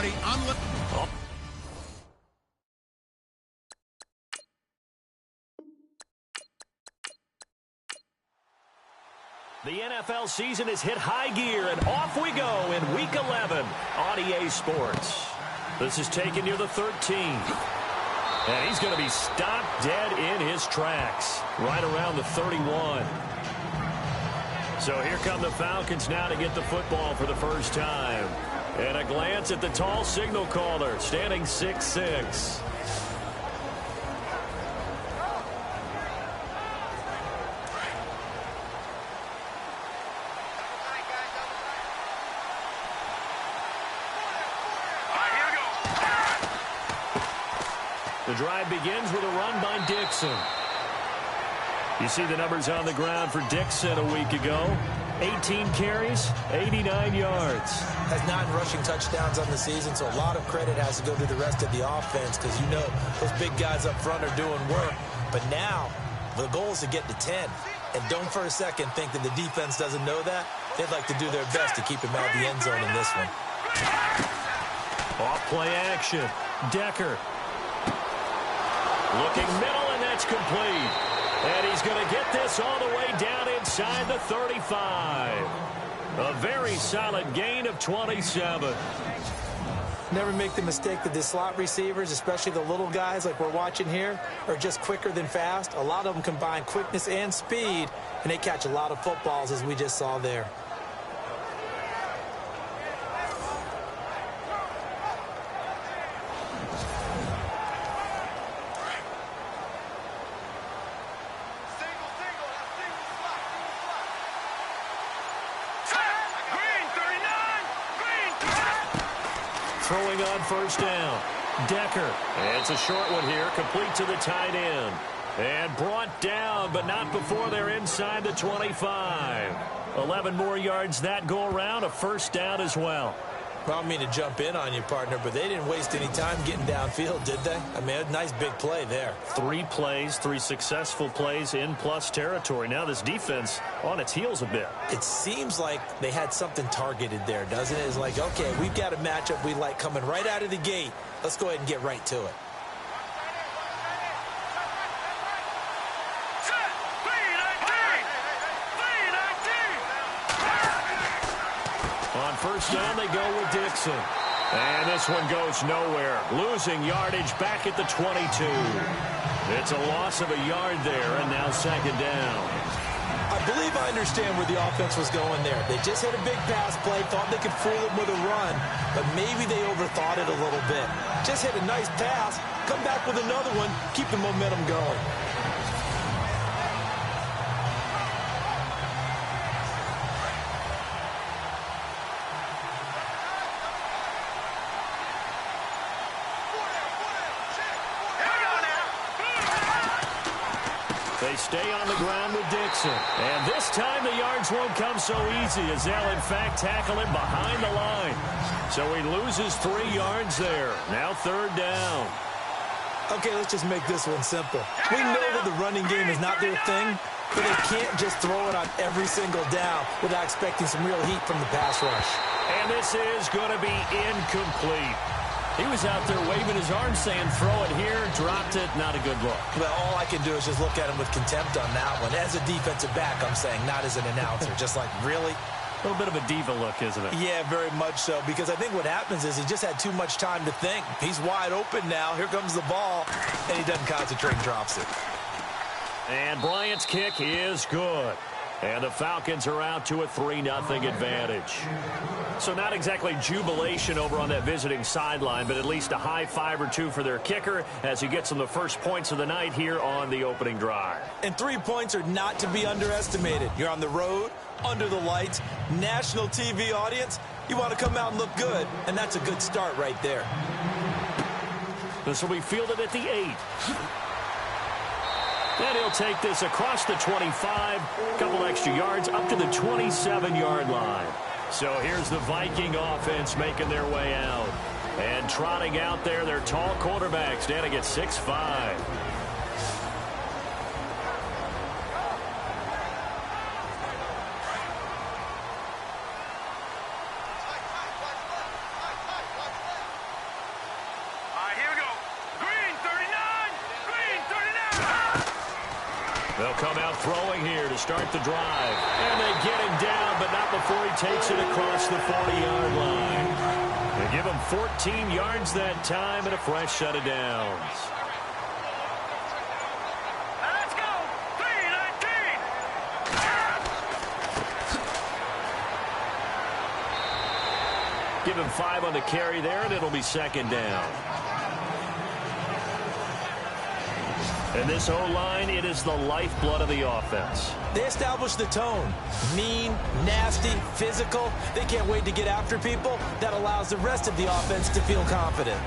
everybody. The NFL season has hit high gear, and off we go in Week 11 on EA Sports. This is taken near the 13th. And he's going to be stopped dead in his tracks, right around the 31. So here come the Falcons now to get the football for the first time. And a glance at the tall signal caller, standing 6'6". The drive begins with a run by Dixon. You see the numbers on the ground for Dixon a week ago. 18 carries, 89 yards. Has 9 rushing touchdowns on the season, so a lot of credit has to go to the rest of the offense because you know those big guys up front are doing work. But now the goal is to get to 10. And don't for a second think that the defense doesn't know that. They'd like to do their best to keep him out of the end zone in this one. Off play action. Decker. Looking middle, and that's complete. And he's going to get this all the way down inside the 35. A very solid gain of 27. Never make the mistake that the slot receivers, especially the little guys like we're watching here, are just quicker than fast. A lot of them combine quickness and speed, and they catch a lot of footballs, as we just saw there. Throwing on first down. Decker. It's a short one here, complete to the tight end. And brought down, but not before they're inside the 25. 11 more yards that go around, a first down as well. I don't mean to jump in on you, partner, but they didn't waste any time getting downfield, did they? I mean, a nice big play there. 3 plays, 3 successful plays in plus territory. Now this defense on its heels a bit. It seems like they had something targeted there, doesn't it? It's like, okay, we've got a matchup we like coming right out of the gate. Let's go ahead and get right to it. On first down, they go with Dixon. And this one goes nowhere. Losing yardage back at the 22. It's a loss of a yard there, and now second down. I believe I understand where the offense was going there. They just hit a big pass play, thought they could fool them with a run, but maybe they overthought it a little bit. Just hit a nice pass, come back with another one, keep the momentum going. They stay on the ground with Dixon. And this time the yards won't come so easy as they'll, in fact, tackle him behind the line. So he loses 3 yards there. Now third down. Okay, let's just make this one simple. We know that the running game is not their thing, but they can't just throw it on every single down without expecting some real heat from the pass rush. And this is going to be incomplete. He was out there waving his arms saying, throw it here, dropped it, not a good look. Well, all I can do is just look at him with contempt on that one. As a defensive back, I'm saying, not as an announcer. Just like, really? A little bit of a diva look, isn't it? Yeah, very much so, because I think what happens is he just had too much time to think. He's wide open now. Here comes the ball, and he doesn't concentrate and drops it. And Bryant's kick is good. And the Falcons are out to a 3-0 advantage. So not exactly jubilation over on that visiting sideline, but at least a high 5 or 2 for their kicker as he gets them the first points of the night here on the opening drive. And 3 points are not to be underestimated. You're on the road, under the lights, national TV audience. You want to come out and look good, and that's a good start right there. This will be fielded at the 8. And he'll take this across the 25, a couple extra yards up to the 27-yard line. So here's the Viking offense making their way out. And trotting out there, their tall quarterback standing at 6'5". They'll come out throwing here to start the drive. And they get him down, but not before he takes it across the 40-yard line. They give him 14 yards that time and a fresh set of downs. Let's go! 3-19! Give him 5 on the carry there, and it'll be second down. And this O-line, it is the lifeblood of the offense. They establish the tone. Mean, nasty, physical. They can't wait to get after people. That allows the rest of the offense to feel confident.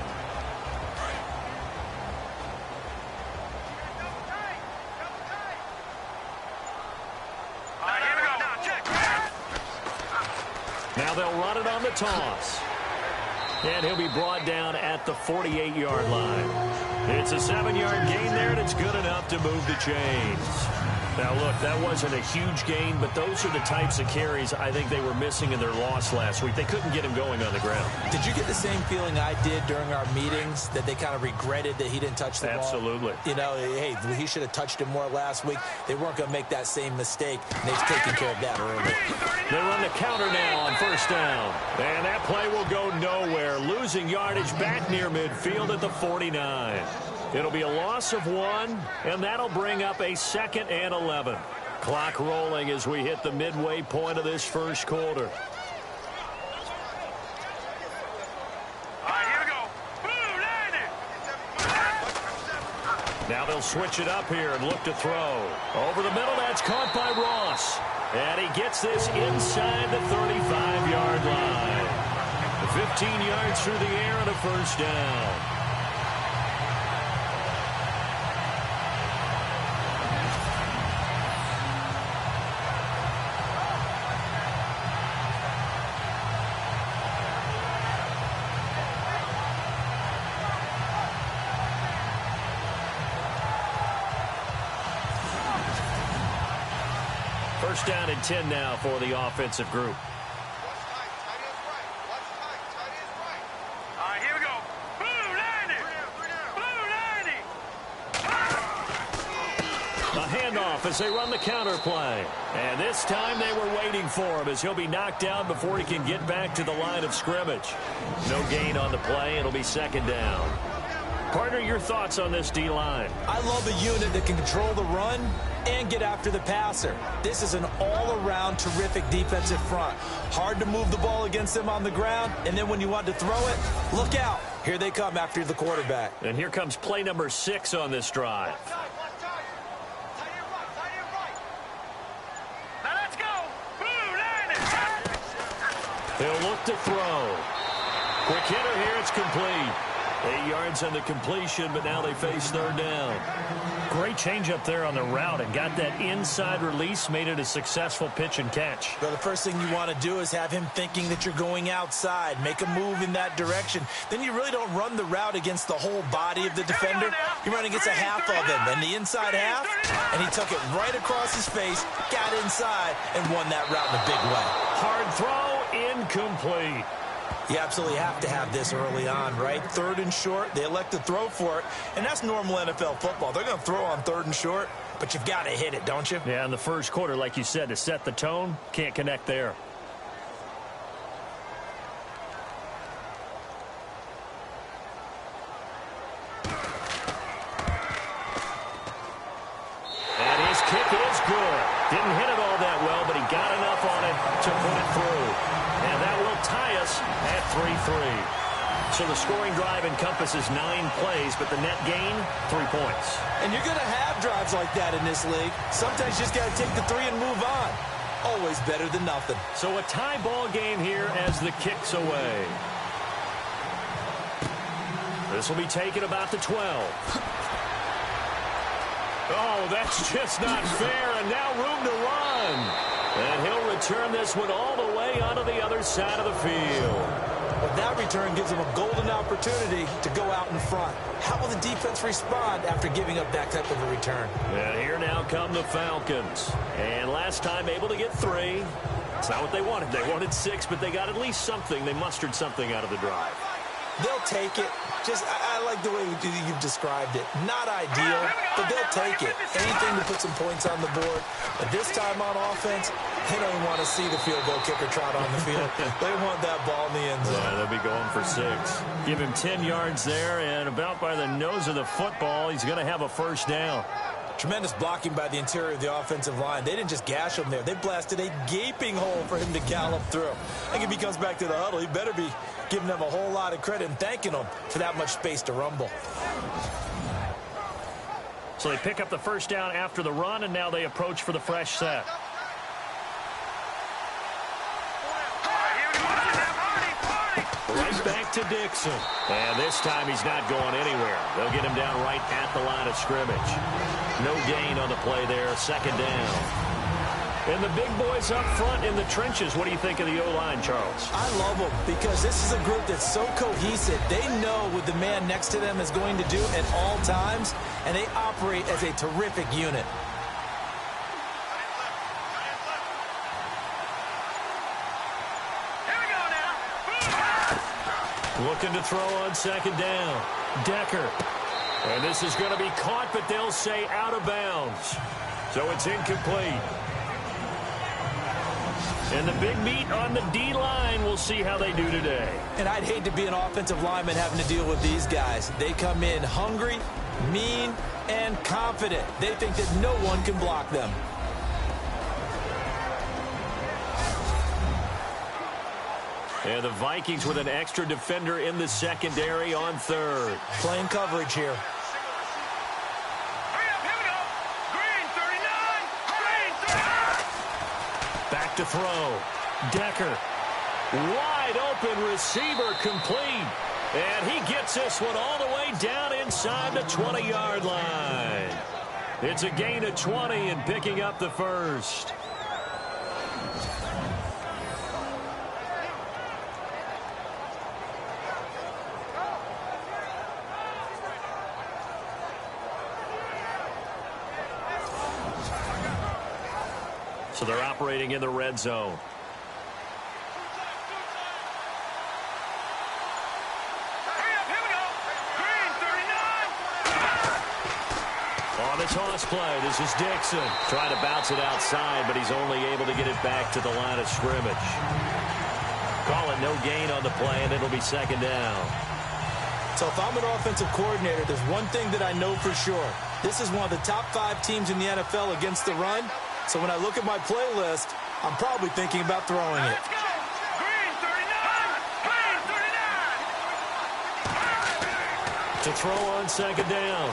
Now they'll run it on the toss. And he'll be brought down at the 48-yard line. It's a 7-yard gain there, and it's good enough to move the chains. Now, look, that wasn't a huge gain, but those are the types of carries I think they were missing in their loss last week. They couldn't get him going on the ground. Did you get the same feeling I did during our meetings, that they kind of regretted that he didn't touch the ball? Absolutely. You know, hey, he should have touched it more last week. They weren't going to make that same mistake, and they've taken care of that early. They run the counter now on first down. And that play will go nowhere, losing yardage back near midfield at the 49. It'll be a loss of 1, and that'll bring up a 2nd and 11. Clock rolling as we hit the midway point of this first quarter. All right, here we go. Boom, landed. Now they'll switch it up here and look to throw. Over the middle, that's caught by Ross. And he gets this inside the 35-yard line. 15 yards through the air and a first down. First down and 10 now for the offensive group. All right, here we go. Boom, landed. Boom, landed. A handoff as they run the counter play. And this time they were waiting for him as he'll be knocked down before he can get back to the line of scrimmage. No gain on the play. It'll be second down. Partner, your thoughts on this D-line? I love a unit that can control the run and get after the passer. This is an all-around terrific defensive front. Hard to move the ball against them on the ground, and then when you want to throw it, look out. Here they come after the quarterback. And here comes play number 6 on this drive. Now let's go. Boom, landed. They'll look to throw. Quick hitter here, it's complete. 8 yards on the completion, but now they face third down. Great change up there on the route and got that inside release, made it a successful pitch and catch. Well, the first thing you want to do is have him thinking that you're going outside, make a move in that direction. Then you really don't run the route against the whole body of the defender. You run against a half of him, and the inside half, and he took it right across his face, got inside, and won that route in a big way. Hard throw, incomplete. You absolutely have to have this early on, right? 3rd and short, they elect to throw for it, and that's normal NFL football. They're going to throw on 3rd and short, but you've got to hit it, don't you? Yeah, in the first quarter, like you said, to set the tone, can't connect there. And his kick is good. Didn't hit it all that well, but he got enough on it to put it through. And that will tie us at 3-3. So the scoring drive encompasses 9 plays, but the net gain, 3 points. And you're going to have drives like that in this league. Sometimes you just got to take the 3 and move on. Always better than nothing. So a tie ball game here as the kick's away. This will be taken about the 12. Oh, that's just not fair, and now room to run. And he'll return this one all the way onto the other side of the field. But that return gives him a golden opportunity to go out in front. How will the defense respond after giving up that type of a return? And here now come the Falcons. And last time able to get 3. It's not what they wanted. They wanted 6, but they got at least something. They mustered something out of the drive. They'll take it. I like the way you've described it. Not ideal, but they'll take it. Anything to put some points on the board. But this time on offense, they don't even want to see the field goal kicker trot on the field. They want that ball in the end zone. Yeah, they'll be going for 6. Give him 10 yards there, and about by the nose of the football, he's going to have a first down. Tremendous blocking by the interior of the offensive line. They didn't just gash him there. They blasted a gaping hole for him to gallop through. I think if he comes back to the huddle, he better be giving them a whole lot of credit and thanking them for that much space to rumble. So they pick up the first down after the run, and now they approach for the fresh set. Right back to Dixon. And this time he's not going anywhere. They'll get him down right at the line of scrimmage. No gain on the play there, second down. And the big boys up front in the trenches. What do you think of the O-line, Charles? I love them because this is a group that's so cohesive. They know what the man next to them is going to do at all times, and they operate as a terrific unit. Looking to throw on second down. Decker. And this is going to be caught, but they'll say out of bounds. So it's incomplete. And the big meat on the D-line, we'll see how they do today. And I'd hate to be an offensive lineman having to deal with these guys. They come in hungry, mean, and confident. They think that no one can block them. And the Vikings with an extra defender in the secondary on third. Playing coverage here. Back to throw. Decker. Wide open receiver complete. And he gets this one all the way down inside the 20-yard line. It's a gain of 20 and picking up the first. So they're operating in the red zone. On the toss play, this is Dixon. Trying to bounce it outside, but he's only able to get it back to the line of scrimmage. Call it no gain on the play, and it'll be second down. So if I'm an offensive coordinator, there's one thing that I know for sure. This is one of the top 5 teams in the NFL against the run. So when I look at my playlist, I'm probably thinking about throwing it. To throw on second down,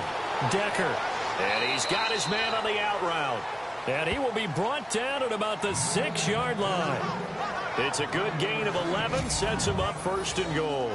Decker. And he's got his man on the out route. And he will be brought down at about the 6-yard line. It's a good gain of 11, sets him up first and goal.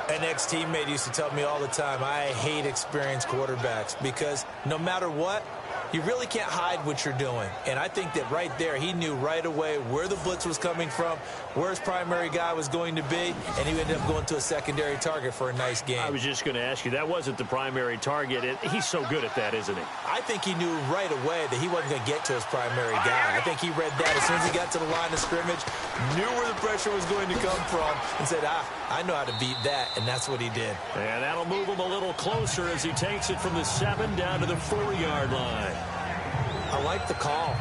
An ex-teammate used to tell me all the time, I hate experienced quarterbacks because no matter what, you really can't hide what you're doing. And I think that right there, he knew right away where the blitz was coming from, where his primary guy was going to be, and he ended up going to a secondary target for a nice game. I was just going to ask you, that wasn't the primary target. He's so good at that, isn't he? I think he knew right away that he wasn't going to get to his primary guy. I think he read that as soon as he got to the line of scrimmage, knew where the pressure was going to come from, and said, I know how to beat that, and that's what he did. And that'll move him a little closer as he takes it from the 7 down to the 4-yard line. I like the call.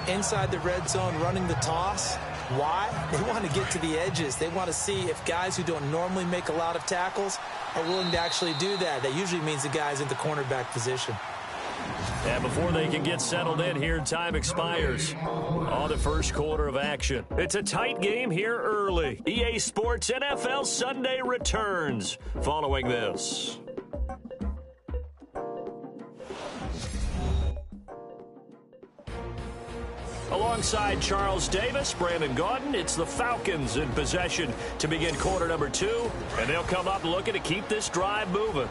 Inside the red zone, running the toss. Why? They want to get to the edges. They want to see if guys who don't normally make a lot of tackles are willing to actually do that. That usually means the guy's in the cornerback position. And before they can get settled in here, time expires on the first quarter of action. It's a tight game here early. EA Sports NFL Sunday returns following this. Alongside Charles Davis, Brandon Gaudin, it's the Falcons in possession to begin quarter number 2, and they'll come up looking to keep this drive moving.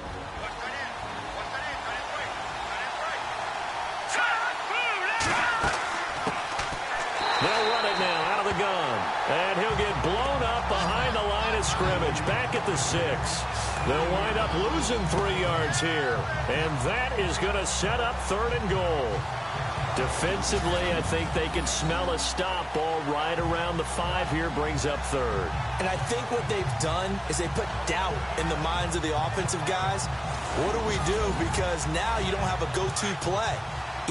They'll run it now out of the gun, and he'll get blown up behind the line of scrimmage, back at the 6. They'll wind up losing 3 yards here, and that is going to set up 3rd and goal. Defensively, I think they can smell a stop. Ball right around the 5 here, brings up third. And I think what they've done is they put doubt in the minds of the offensive guys. What do we do? Because now you don't have a go-to play.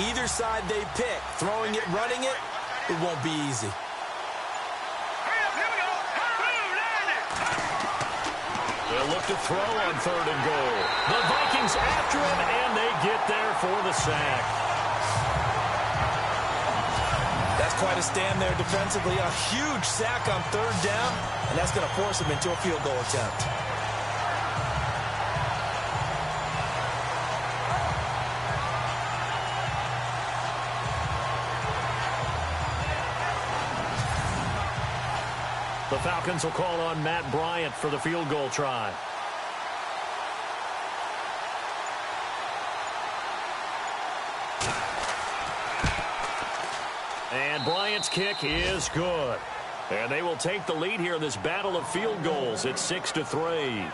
Either side they pick, throwing it, running it, it won't be easy. They'll look to throw on 3rd and goal. The Vikings after him, and they get there for the sack. That's quite a stand there defensively. A huge sack on 3rd down, and that's going to force him into a field goal attempt. The Falcons will call on Matt Bryant for the field goal try. And Bryant's kick is good. And they will take the lead here in this battle of field goals. It's 6-3.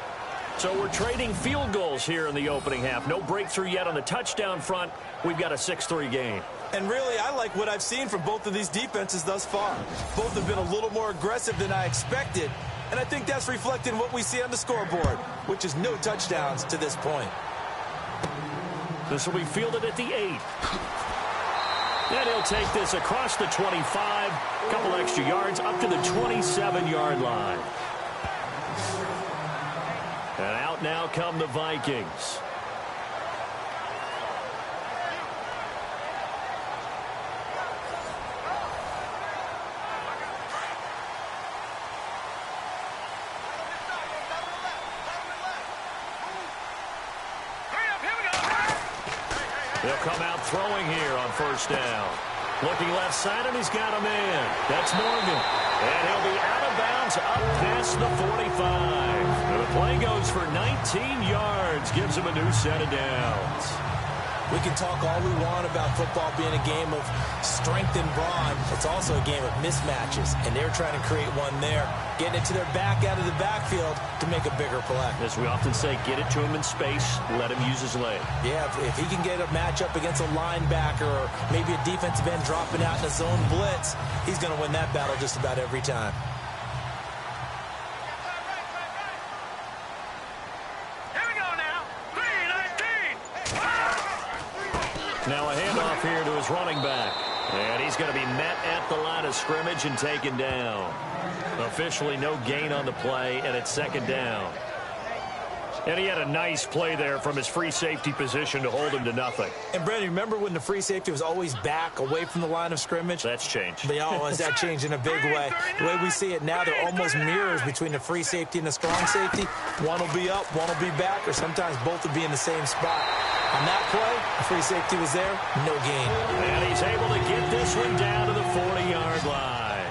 So we're trading field goals here in the opening half. No breakthrough yet on the touchdown front. We've got a 6-3 game. And really, I like what I've seen from both of these defenses thus far. Both have been a little more aggressive than I expected. And I think that's reflected in what we see on the scoreboard, which is no touchdowns to this point. This will be fielded at the 8. And he'll take this across the 25. A couple extra yards up to the 27-yard line. And out now come the Vikings. They'll come out throwing here on 1st down. Looking left side, and he's got a man. That's Morgan. And he'll be out of bounds up past the 45. And the play goes for 19 yards. Gives him a new set of downs. We can talk all we want about football being a game of strength and brawn. It's also a game of mismatches, and they're trying to create one there, getting it to their back out of the backfield to make a bigger play. As we often say, get it to him in space, let him use his leg. Yeah, if he can get a matchup against a linebacker or maybe a defensive end dropping out in a zone blitz, he's going to win that battle just about every time. Now a handoff here to his running back. And he's going to be met at the line of scrimmage and taken down. Officially no gain on the play, and it's 2nd down. And he had a nice play there from his free safety position to hold him to nothing. And, Brandon, remember when the free safety was always back away from the line of scrimmage? That's changed. They always that changed in a big way. The way we see it now, they're almost mirrors between the free safety and the strong safety. One will be up, one will be back, or sometimes both will be in the same spot. On that play, the free safety was there, no gain. And he's able to get this one down to the 40-yard line.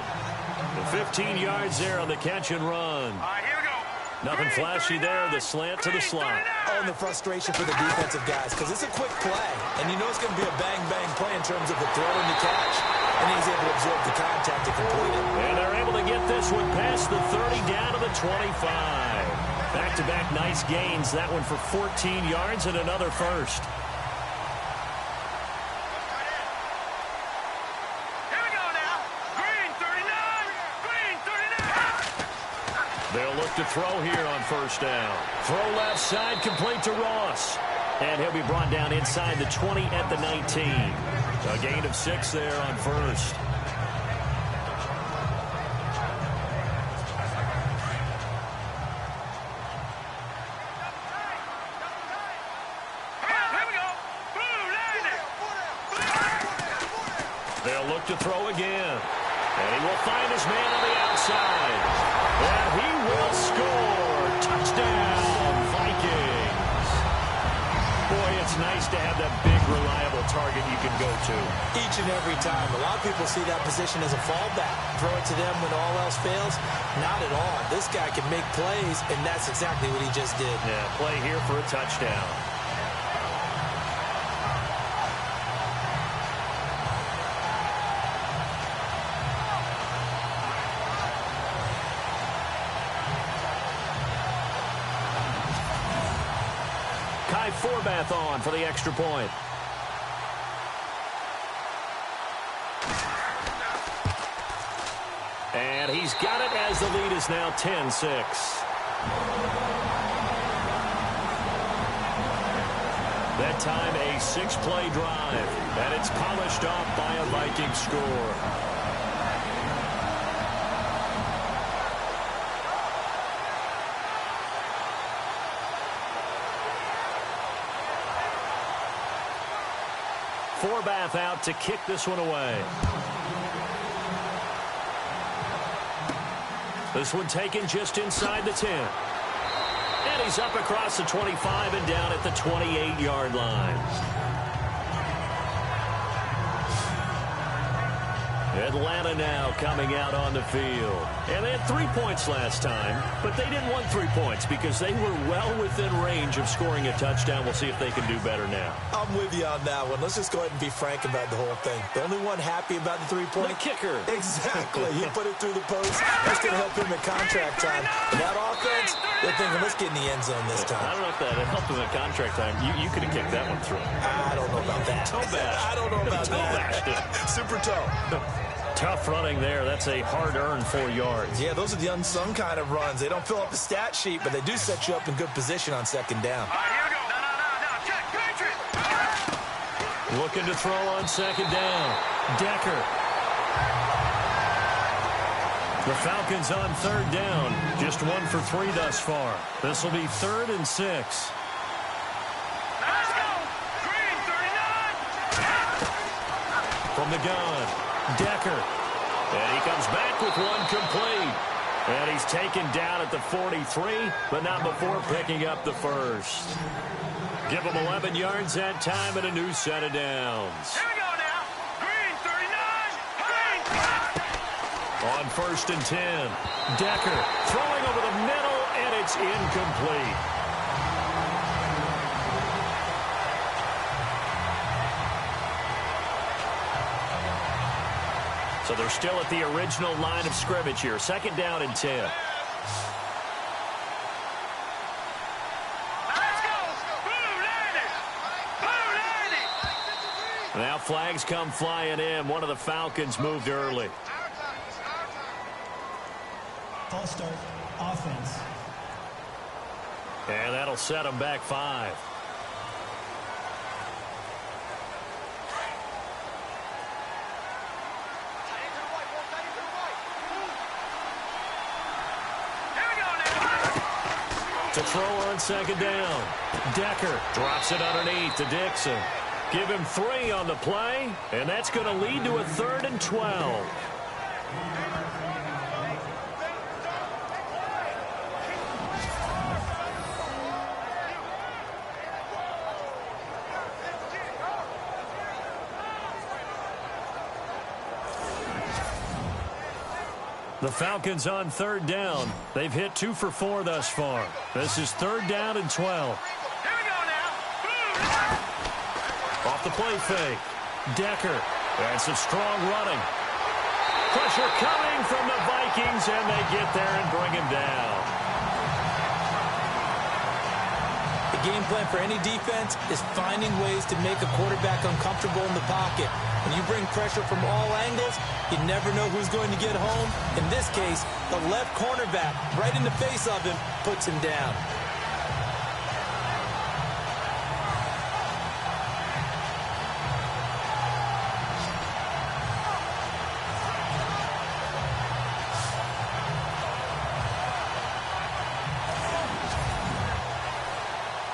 The 15 yards there on the catch and run. Here we go. Nothing flashy there, the slant to the slot. Oh, and the frustration for the defensive guys, because it's a quick play, and you know it's going to be a bang-bang play in terms of the throw and the catch, and he's able to absorb the contact to complete it. And they're able to get this one past the 30 down to the 25. Back-to-back nice gains. That one for 14 yards and another first. Here we go now. Green 39. Green 39. They'll look to throw here on 1st down. Throw left side, complete to Ross. And he'll be brought down inside the 20 at the 19. A gain of 6 there on 1st. To throw again. And he will find his man on the outside. And he will score. Touchdown, Vikings. Boy, it's nice to have that big, reliable target you can go to. Each and every time. A lot of people see that position as a fallback. Throw it to them when all else fails. Not at all. This guy can make plays, and that's exactly what he just did. Yeah, play here for a touchdown. Forbath on for the extra point. And he's got it as the lead is now 10-6. That time a 6-play drive, and it's polished off by a Viking score. Forbath out to kick this one away. This one taken just inside the 10. And he's up across the 25 and down at the 28-yard line. Atlanta now coming out on the field. And they had 3 points last time, but they didn't want 3 points because they were well within range of scoring a touchdown. We'll see if they can do better now. I'm with you on that one. Let's just go ahead and be frank about the whole thing. The only one happy about the 3-point? The kicker. Exactly. He put it through the post. That's going to help him at contract time. And that offense, they're thinking, let's get in the end zone this time. I don't know if that helped him at contract time. You could have kicked that one through. I don't know about that. Toe bash. I don't know about that. Super toe. Tough running there. That's a hard-earned 4 yards. Yeah, those are the unsung kind of runs. They don't fill up the stat sheet, but they do set you up in good position on second down. All right, here we go. No. Check. Patriot. Looking to throw on second down. Decker. The Falcons on third down. Just 1 for 3 thus far. This will be 3rd and 6. Let's go. Green, 39. From the gun. Decker. And he comes back with one complete. And he's taken down at the 43, but not before picking up the first. Give him 11 yards that time and a new set of downs. Here we go now. Green, 39. Green. On 1st and 10. Decker throwing over the middle, and it's incomplete. So they're still at the original line of scrimmage here. 2nd down and 10. Let's go. Blue 90. Now flags come flying in. One of the Falcons moved early. False start, offense. And that'll set them back 5. To throw on 2nd down. Decker drops it underneath to Dixon. Give him 3 on the play, and that's going to lead to a 3rd and 12. The Falcons on 3rd down. They've hit 2 for 4 thus far. This is 3rd down and 12. Here we go now. Off the play fake. Decker. And some strong running. Pressure coming from the Vikings, and they get there and bring him down. The game plan for any defense is finding ways to make a quarterback uncomfortable in the pocket. When you bring pressure from all angles, you never know who's going to get home. In this case, the left cornerback, right in the face of him, puts him down.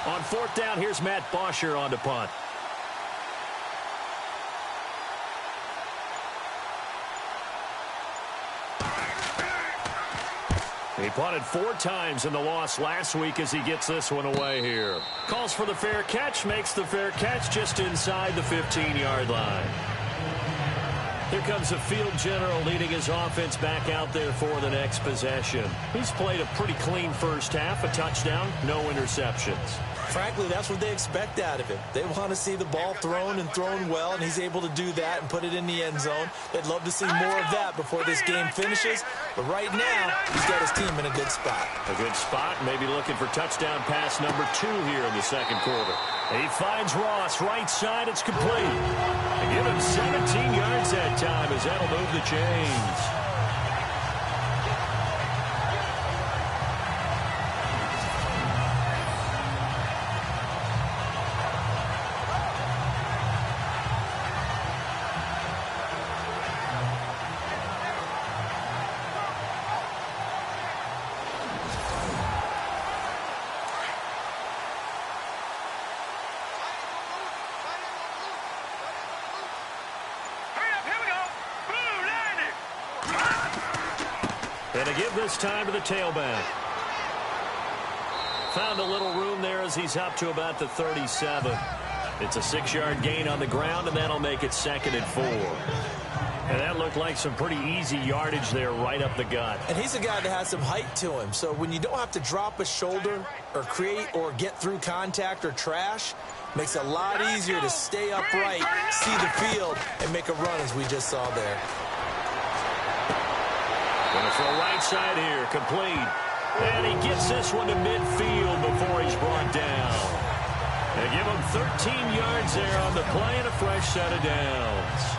On 4th down, here's Matt Bosher on to punt. He punted 4 times in the loss last week as he gets this one away here. Calls for the fair catch, makes the fair catch just inside the 15-yard line. Here comes the field general leading his offense back out there for the next possession. He's played a pretty clean first half, a touchdown, no interceptions. Frankly, that's what they expect out of him. They want to see the ball thrown and thrown well, and he's able to do that and put it in the end zone. They'd love to see more of that before this game finishes. But right now, he's got his team in a good spot. A good spot, maybe looking for touchdown pass number 2 here in the 2nd quarter. He finds Ross, right side, it's complete. And give him 17 yards that time as that'll move the chains. And they give this time to the tailback. Found a little room there as he's up to about the 37. It's a 6-yard gain on the ground, and that'll make it 2nd and 4. And that looked like some pretty easy yardage there right up the gut. And he's a guy that has some height to him. So when you don't have to drop a shoulder or create or get through contact or trash, makes it a lot easier to stay upright, see the field, and make a run as we just saw there. Going to throw right side here, complete. And he gets this one to midfield before he's brought down. They give him 13 yards there on the play and a fresh set of downs.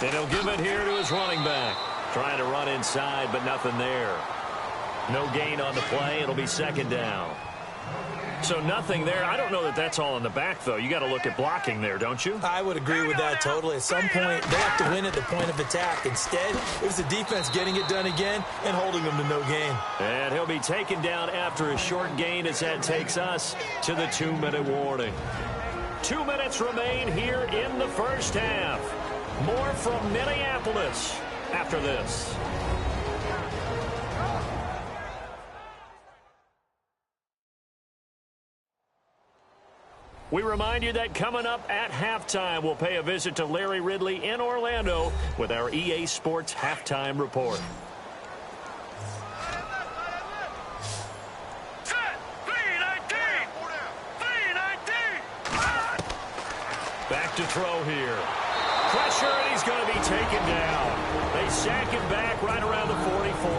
And he'll give it here to his running back. Trying to run inside, but nothing there. No gain on the play. It'll be 2nd down. So nothing there. I don't know that that's all in the back, though. You got to look at blocking there, don't you? I would agree with that totally. At some point, they have to win at the point of attack. Instead, it was the defense getting it done again and holding them to no gain. And he'll be taken down after a short gain as that takes us to the 2-minute warning. 2 minutes remain here in the first half. More from Minneapolis after this. We remind you that coming up at halftime, we'll pay a visit to Larry Ridley in Orlando with our EA Sports Halftime Report. Back to throw here. Pressure, and he's going to be taken down. They sack him back right around the 44.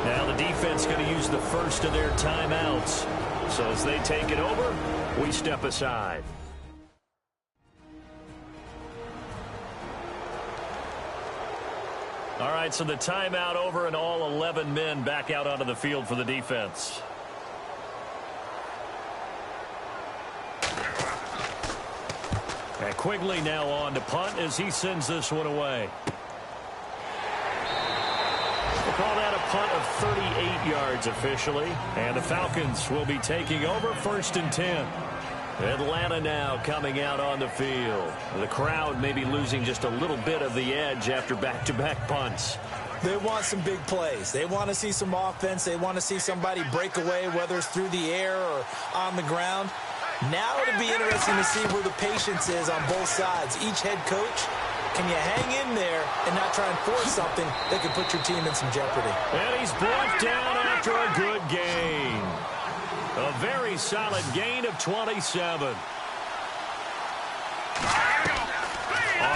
Now the defense going to use the first of their timeouts. So as they take it over, we step aside. All right, so the timeout over and all 11 men back out onto the field for the defense. And Quigley now on to punt as he sends this one away. We'll call that a punt of 38 yards officially. And the Falcons will be taking over 1st and 10. Atlanta now coming out on the field. The crowd may be losing just a little bit of the edge after back-to-back punts. They want some big plays. They want to see some offense. They want to see somebody break away, whether it's through the air or on the ground. Now it'll be interesting to see where the patience is on both sides. Each head coach, can you hang in there and not try and force something that could put your team in some jeopardy? And he's brought down after a good gain. A very solid gain of 27. On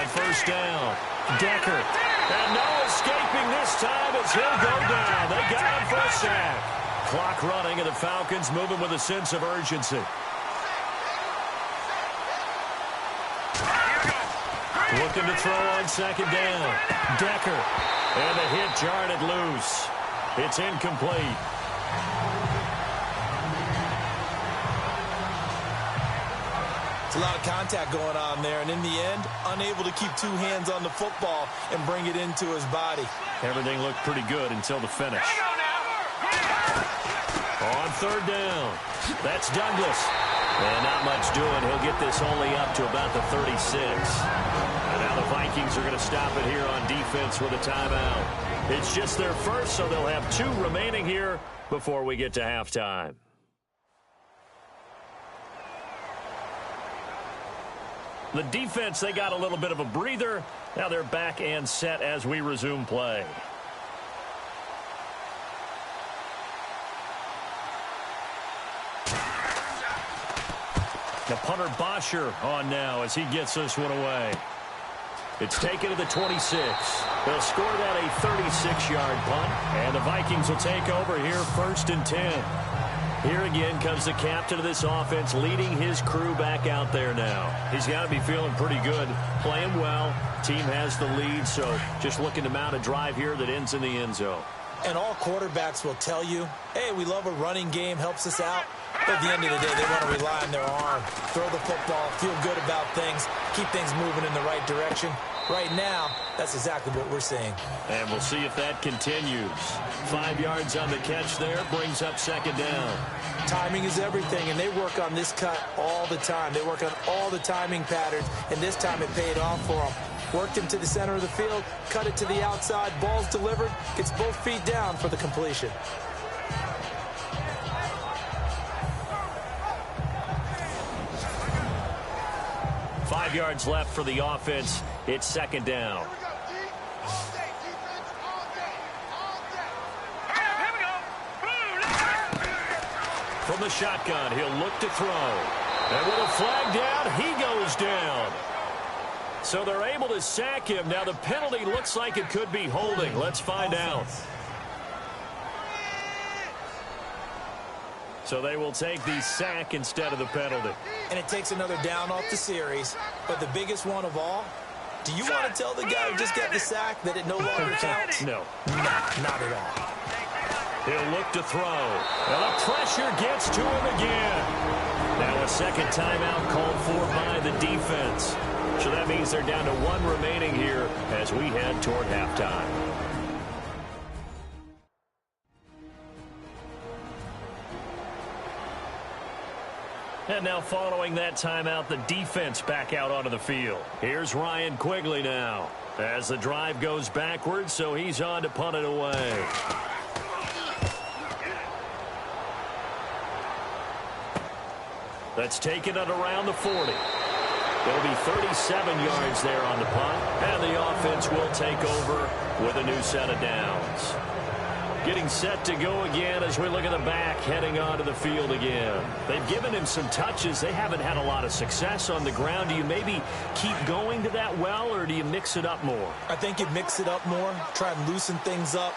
1st down, Decker. And no escaping this time as he'll go down. They got him for a sack. Clock running and the Falcons moving with a sense of urgency. Looking to throw on 2nd down. Decker. And the hit jarred it loose. It's incomplete. It's a lot of contact going on there, and in the end, unable to keep 2 hands on the football and bring it into his body. Everything looked pretty good until the finish. On 3rd down. That's Douglas. And not much doing. He'll get this only up to about the 36. And now the Vikings are going to stop it here on defense with a timeout. It's just their first, so they'll have 2 remaining here before we get to halftime. The defense, they got a little bit of a breather. Now they're back and set as we resume play. The punter Bosher on now as he gets this one away. It's taken to the 26. They'll score that a 36-yard punt, and the Vikings will take over here 1st and 10. Here again comes the captain of this offense leading his crew back out there now. He's got to be feeling pretty good, playing well. Team has the lead, so just looking to mount a drive here that ends in the end zone. And all quarterbacks will tell you, hey, we love a running game, helps us out. But at the end of the day, they want to rely on their arm, throw the football, feel good about things, keep things moving in the right direction. Right now, that's exactly what we're seeing. And we'll see if that continues. 5 yards on the catch there, brings up second down. Timing is everything, and they work on this cut all the time. They work on all the timing patterns, and this time it paid off for them. Worked him to the center of the field, cut it to the outside, ball's delivered, gets both feet down for the completion. Five yards left for the offense. It's second down. From the shotgun, he'll look to throw. And with a flag down, he goes down. So they're able to sack him. Now the penalty looks like it could be holding. Let's find out. So they will take the sack instead of the penalty. And it takes another down off the series. But the biggest one of all, do you want to tell the guy who just got the sack that it no longer counts? No. Not at all. He'll look to throw. And the pressure gets to him again. Now a second timeout called for by the defense. So that means they're down to one remaining here as we head toward halftime. And now following that timeout, the defense back out onto the field. Here's Ryan Quigley now as the drive goes backwards, so he's on to punt it away. That's taken at around the 40. There'll be 37 yards there on the punt, and the offense will take over with a new set of downs. Getting set to go again as we look at the back, heading onto the field again. They've given him some touches. They haven't had a lot of success on the ground. Do you maybe keep going to that well, or do you mix it up more? I think you mix it up more, try and loosen things up.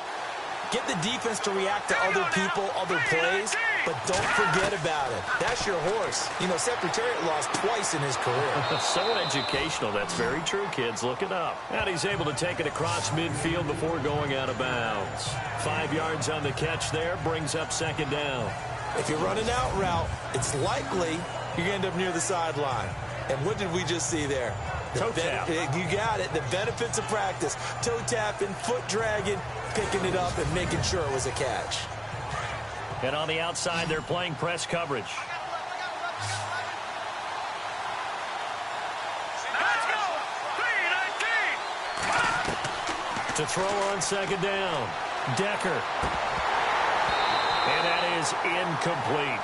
Get the defense to react to other people, other plays, but don't forget about it. That's your horse. You know, Secretariat lost twice in his career. So educational. That's very true, kids. Look it up. And he's able to take it across midfield before going out of bounds. 5 yards on the catch there, brings up second down. If you run an out route, it's likely you're going to end up near the sideline. And what did we just see there? Toe tap. You got it. The benefits of practice. Toe tapping, foot dragging, picking it up and making sure it was a catch. And on the outside, they're playing press coverage. Let's go! 3-19! To throw on second down. Decker. And that is incomplete.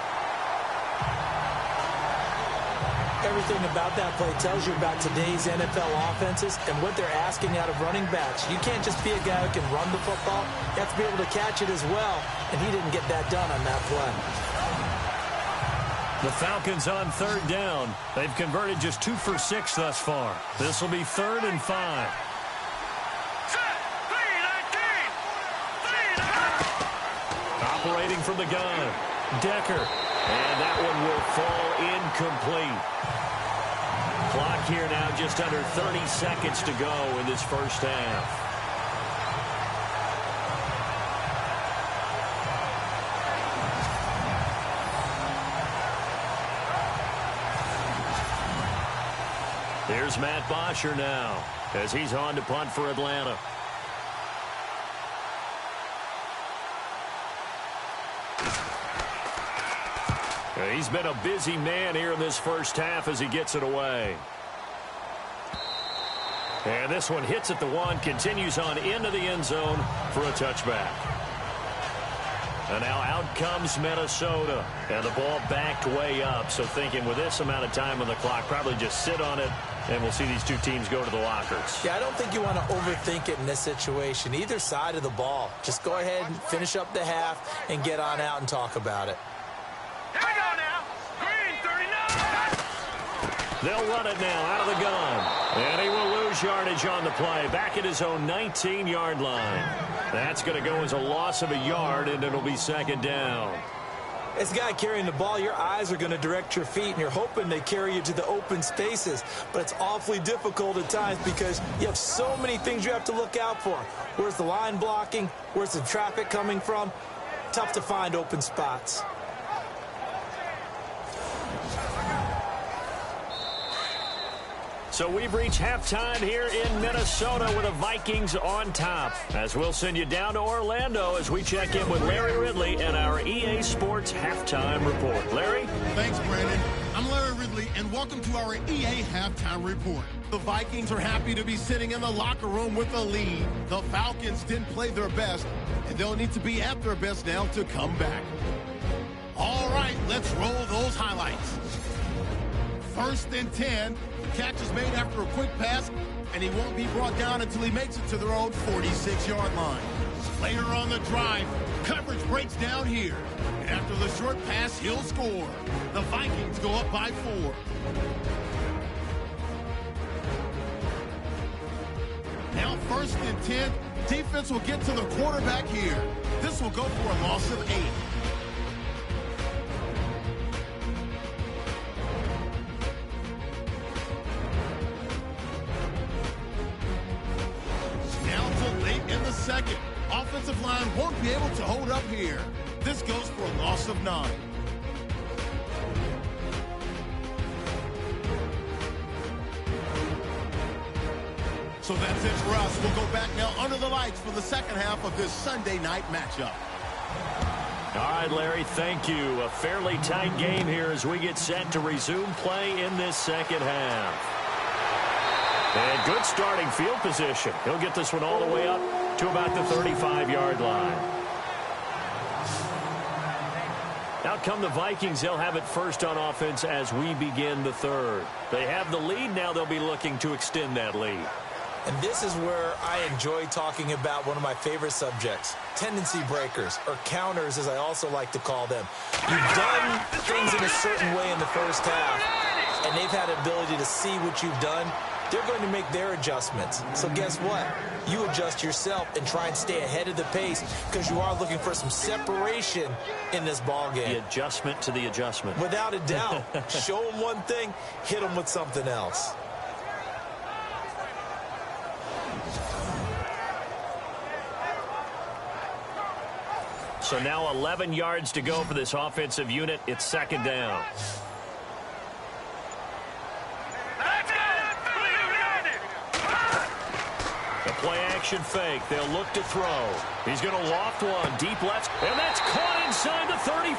Everything about that play tells you about today's NFL offenses and what they're asking out of running backs. You can't just be a guy who can run the football. You have to be able to catch it as well, and he didn't get that done on that play. The Falcons on third down. They've converted just 2 for 6 thus far. This will be 3rd and 5. Set! 3-19! Operating from the gun. Decker. And that one will fall incomplete. Clock here now just under 30 seconds to go in this first half. Here's Matt Bosher now as he's on to punt for Atlanta. He's been a busy man here in this first half as he gets it away. And this one hits at the 1, continues on into the end zone for a touchback. And now out comes Minnesota. And the ball backed way up. So thinking with this amount of time on the clock, probably just sit on it, and we'll see these two teams go to the lockers. Yeah, I don't think you want to overthink it in this situation. Either side of the ball. Just go ahead and finish up the half and get on out and talk about it. Here we go now. Green 39. They'll run it now out of the gun. And he will lose yardage on the play. Back at his own 19-yard line. That's going to go as a loss of a yard, and it'll be second down. As a guy carrying the ball, your eyes are going to direct your feet, and you're hoping they carry you to the open spaces. But it's awfully difficult at times because you have so many things you have to look out for. Where's the line blocking? Where's the traffic coming from? Tough to find open spots. So we've reached halftime here in Minnesota with the Vikings on top. As we'll send you down to Orlando as we check in with Larry Ridley and our EA Sports Halftime Report. Larry? Thanks, Brandon. I'm Larry Ridley, and welcome to our EA Halftime Report. The Vikings are happy to be sitting in the locker room with a lead. The Falcons didn't play their best, and they'll need to be at their best now to come back. All right, let's roll those highlights. 1st and 10. Catch is made after a quick pass, and he won't be brought down until he makes it to their own 46-yard line. Later on the drive, coverage breaks down here. And after the short pass, he'll score. The Vikings go up by 4. Now 1st and 10. Defense will get to the quarterback here. This will go for a loss of 8. Second, offensive line won't be able to hold up here. This goes for a loss of 9. So that's it for us. We'll go back now under the lights for the second half of this Sunday night matchup. All right, Larry, thank you. A fairly tight game here as we get set to resume play in this second half. And good starting field position. He'll get this one all the way up to about the 35-yard line. Out come the Vikings. They'll have it first on offense as we begin the third. They have the lead. Now they'll be looking to extend that lead. And this is where I enjoy talking about one of my favorite subjects, tendency breakers, or counters as I also like to call them. You've done things in a certain way in the first half, and they've had an ability to see what you've done. They're going to make their adjustments. So guess what? You adjust yourself and try and stay ahead of the pace because you are looking for some separation in this ball game. The adjustment to the adjustment. Without a doubt. Show them one thing, hit them with something else. So now 11 yards to go for this offensive unit. It's second down. Play-action fake. They'll look to throw. He's going to loft one. Deep left. And that's caught inside the 35.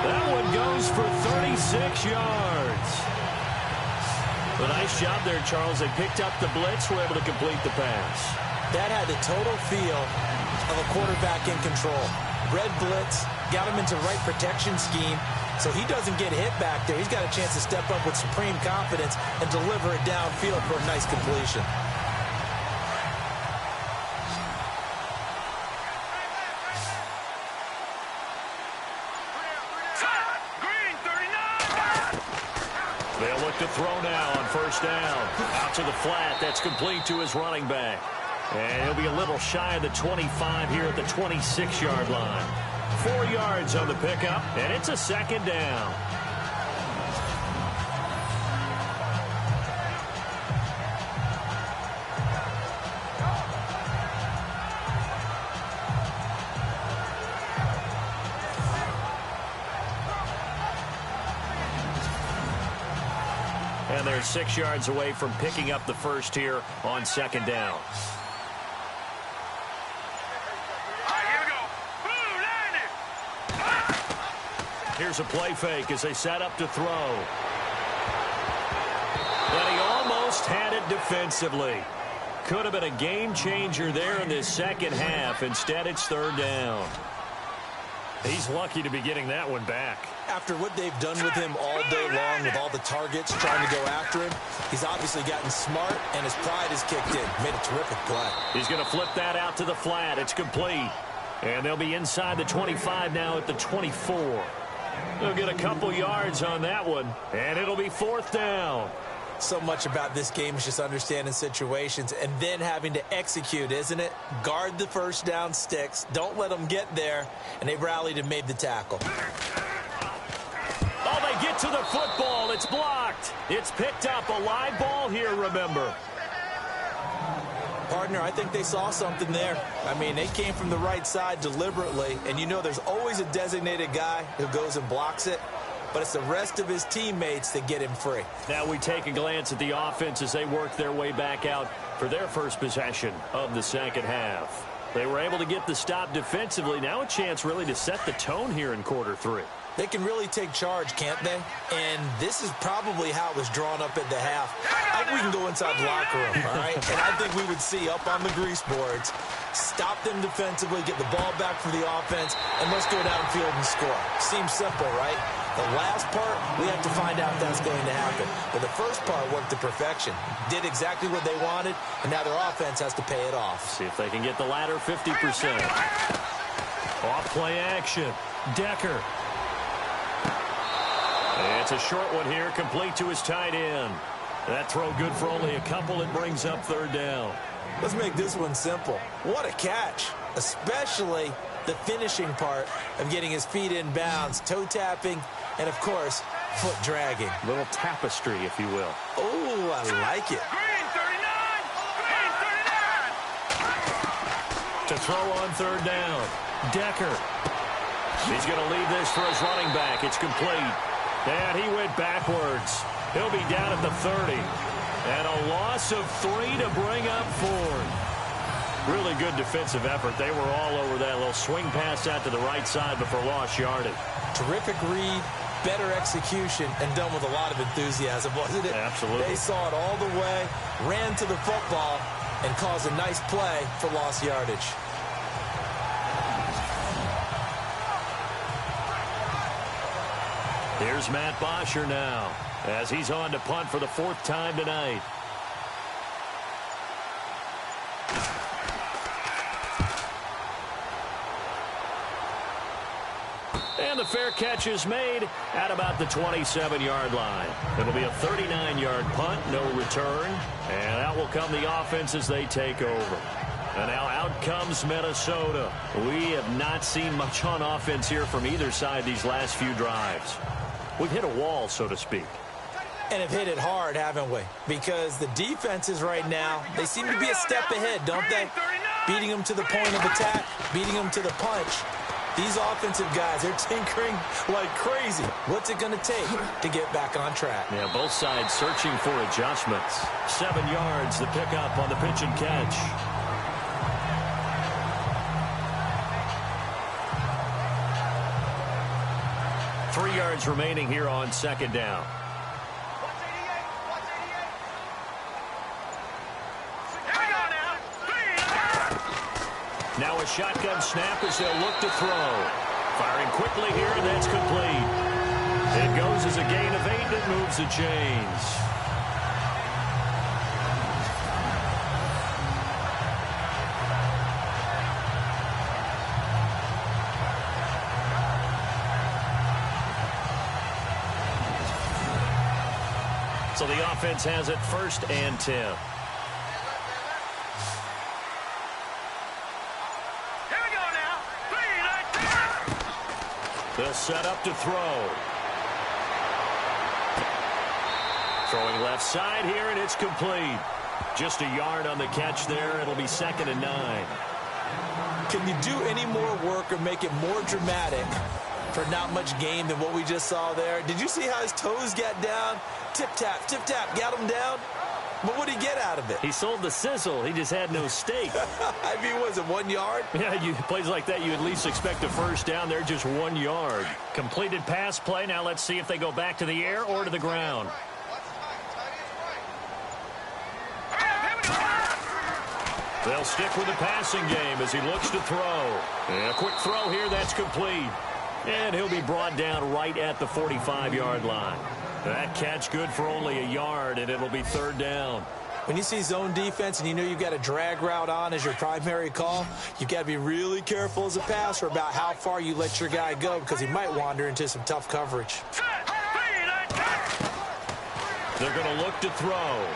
That one goes for 36 yards. A nice job there, Charles. They picked up the blitz, were able to complete the pass. That had the total feel of a quarterback in control. Red blitz, got him into right protection scheme, so he doesn't get hit back there. He's got a chance to step up with supreme confidence and deliver it downfield for a nice completion. To throw now on first down. Out to the flat. That's complete to his running back. And he'll be a little shy of the 25 here at the 26-yard line. 4 yards on the pickup, and it's a second down. And they're 6 yards away from picking up the first here on second down. Here's a play fake as they set up to throw. But he almost had it defensively. Could have been a game changer there in this second half. Instead, it's third down. He's lucky to be getting that one back. After what they've done with him all day long with all the targets trying to go after him, he's obviously gotten smart, and his pride has kicked in. Made a terrific play. He's going to flip that out to the flat. It's complete. And they'll be inside the 25 now at the 24. They'll get a couple yards on that one, and it'll be fourth down. So much about this game is just understanding situations and then having to execute, isn't it? Guard the first down sticks. Don't let them get there. And they rallied and made the tackle. Oh, they get to the football. It's blocked. It's picked up. A live ball here, remember. Partner, I think they saw something there. I mean, they came from the right side deliberately. And you know there's always a designated guy who goes and blocks it. But it's the rest of his teammates that get him free. Now we take a glance at the offense as they work their way back out for their first possession of the second half. They were able to get the stop defensively. Now a chance really to set the tone here in quarter three. They can really take charge, can't they? And this is probably how it was drawn up at the half. We can go inside the locker room, all right? And I think we would see up on the grease boards, stop them defensively, get the ball back for the offense, and let's go downfield and score. Seems simple, right? The last part, we have to find out if that's going to happen. But the first part worked to perfection. Did exactly what they wanted, and now their offense has to pay it off. See if they can get the latter 50%. Off play action. Decker. It's a short one here, complete to his tight end. That throw good for only a couple. It brings up third down. Let's make this one simple. What a catch, especially the finishing part of getting his feet in bounds, toe tapping, and, of course, foot dragging. Little tapestry, if you will. Oh, I like it. Green 39! Green 39! To throw on third down. Decker. He's going to leave this for his running back. It's complete. And he went backwards. He'll be down at the 30. And a loss of 3 to bring up 4. Really good defensive effort. They were all over that little swing pass out to the right side before lost yardage. Terrific read, better execution, and done with a lot of enthusiasm, wasn't it? Absolutely. They saw it all the way, ran to the football, and caused a nice play for lost yardage. Here's Matt Bosher now as he's on to punt for the 4th time tonight. And the fair catch is made at about the 27-yard line. It'll be a 39-yard punt, no return. And out will come the offense as they take over. And now out comes Minnesota. We have not seen much on offense here from either side these last few drives. We've hit a wall, so to speak. And have hit it hard, haven't we? Because the defenses right now, they seem to be a step ahead, don't they? Beating them to the point of attack, beating them to the punch. These offensive guys, they're tinkering like crazy. What's it going to take to get back on track? Yeah, both sides searching for adjustments. 7 yards, the pickup on the pitch and catch. Three yards remaining here on second down. Now a shotgun snap as they'll look to throw. Firing quickly here, and that's complete. It goes as a gain of 8 that moves the chains. So the offense has it 1st and 10. Here we go now. They'll set up to throw. Throwing left side here, and it's complete. Just a yard on the catch there. It'll be 2nd and 9. Can you do any more work or make it more dramatic for not much gain than what we just saw there? Did you see how his toes got down? Tip-tap, got him down. But what did he get out of it? He sold the sizzle. He just had no steak. I mean, was it 1 yard? Yeah, plays like that, you at least expect a first down. They're just 1 yard. Completed pass play. Now let's see if they go back to the air or to the ground. They'll stick with the passing game as he looks to throw. And a quick throw here, that's complete. And he'll be brought down right at the 45-yard line. That catch good for only a yard, and it'll be 3rd down. When you see zone defense and you know you've got a drag route on as your primary call, you've got to be really careful as a passer about how far you let your guy go because he might wander into some tough coverage. They're going to look to throw.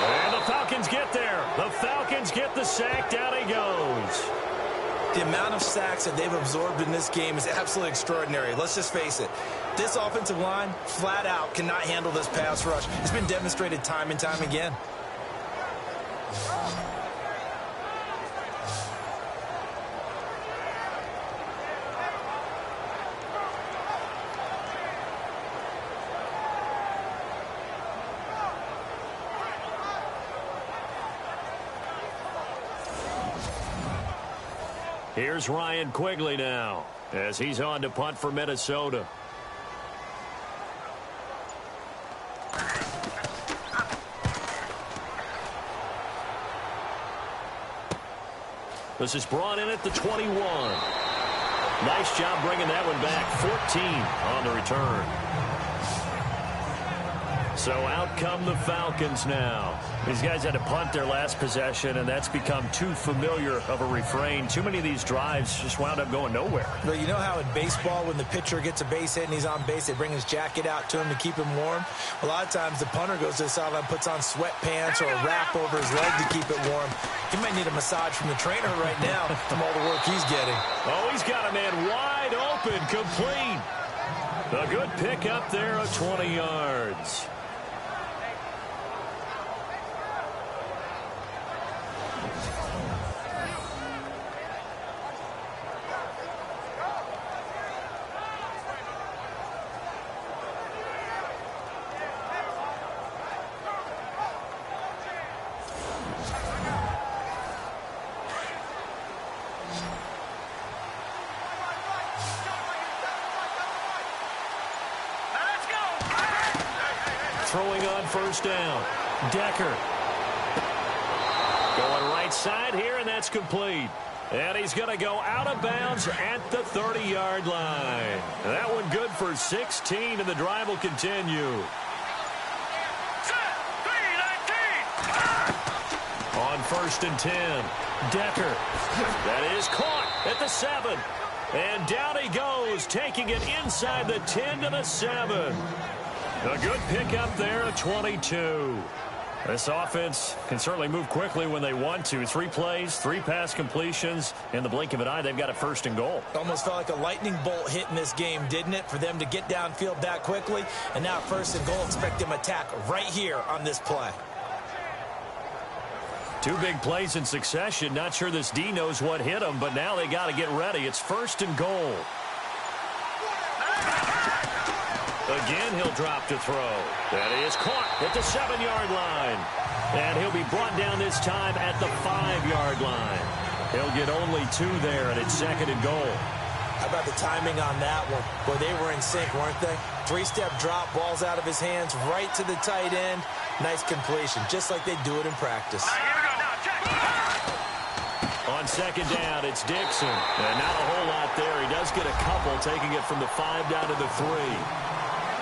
And the Falcons get there. The Falcons get the sack. Down he goes. The amount of sacks that they've absorbed in this game is absolutely extraordinary. Let's just face it. This offensive line, flat out, cannot handle this pass rush. It's been demonstrated time and time again. Here's Ryan Quigley now as he's on to punt for Minnesota. This is brought in at the 21. Nice job bringing that one back. 14 on the return. So out come the Falcons now. These guys had to punt their last possession, and that's become too familiar of a refrain. Too many of these drives just wound up going nowhere. Well, you know how in baseball, when the pitcher gets a base hit and he's on base, they bring his jacket out to him to keep him warm? A lot of times the punter goes to the sideline, puts on sweatpants or a wrap over his leg to keep it warm. He might need a massage from the trainer right now from all the work he's getting. Oh, he's got a man wide open, complete. A good pick up there of 20 yards. Throwing on first down. Decker. Going right side here, and that's complete. And he's going to go out of bounds at the 30-yard line. That one good for 16, and the drive will continue. On first and 10, Decker. That is caught at the 7. And down he goes, taking it inside the 10 to the 7. A good pickup there at 22. This offense can certainly move quickly when they want to. 3 plays, 3 pass completions. In the blink of an eye, they've got a first and goal. Almost felt like a lightning bolt hit in this game, didn't it? For them to get downfield that quickly. And now first and goal, expect them to attack right here on this play. 2 big plays in succession. Not sure this D knows what hit them, but now they got to get ready. It's first and goal. Again, he'll drop to throw. That is caught at the 7-yard line. And he'll be brought down this time at the 5-yard line. He'll get only 2 there, and it's second and goal. How about the timing on that one? Boy, they were in sync, weren't they? 3-step drop, ball's out of his hands, right to the tight end. Nice completion, just like they do it in practice. On second down, it's Dixon. And not a whole lot there. He does get a couple, taking it from the 5 down to the 3.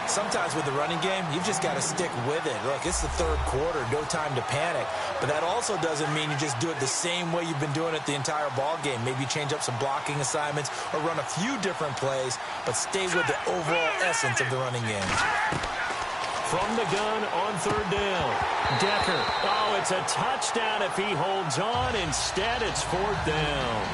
Sometimes with the running game, you've just got to stick with it. Look, it's the third quarter, no time to panic. But that also doesn't mean you just do it the same way you've been doing it the entire ball game. Maybe change up some blocking assignments or run a few different plays, but stay with the overall essence of the running game. From the gun on third down, Decker. Oh, it's a touchdown if he holds on. Instead, it's 4th down.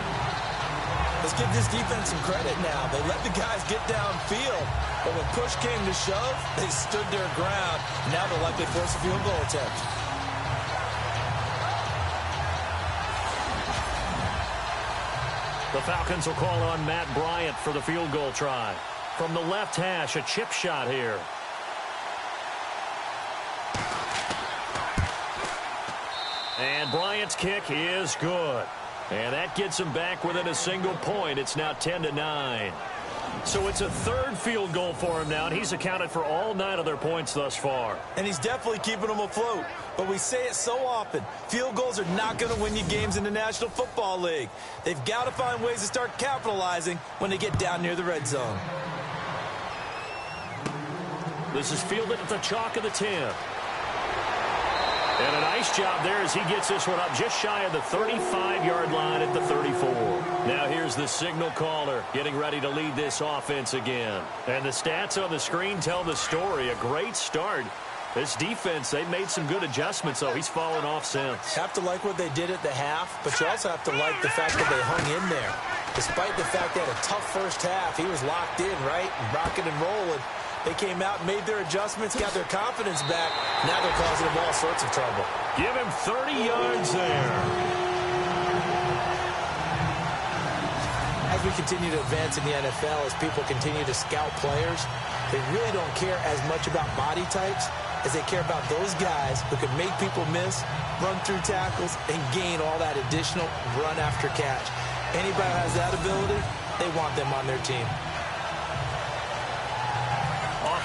Let's give this defense some credit now. They let the guys get downfield, but when push came to shove, they stood their ground. Now they'll likely force a field goal attempt. The Falcons will call on Matt Bryant for the field goal try. From the left hash, a chip shot here. And Bryant's kick is good. And that gets him back within a single point. It's now 10-9. So it's a 3rd field goal for him now, and he's accounted for all 9 of their points thus far. And he's definitely keeping them afloat. But we say it so often, field goals are not going to win you games in the National Football League. They've got to find ways to start capitalizing when they get down near the red zone. This is fielded at the chalk of the 10. And a nice job there as he gets this one up just shy of the 35-yard line at the 34. Now here's the signal caller getting ready to lead this offense again. And the stats on the screen tell the story. A great start. This defense, they've made some good adjustments, though. He's fallen off since. Have to like what they did at the half, but you also have to like the fact that they hung in there. Despite the fact they had a tough first half, he was locked in, right, rocking and rolling. They came out, made their adjustments, got their confidence back. Now they're causing him all sorts of trouble. Give him 30 yards there. As we continue to advance in the NFL, as people continue to scout players, they really don't care as much about body types as they care about those guys who can make people miss, run through tackles, and gain all that additional run after catch. Anybody who has that ability, they want them on their team.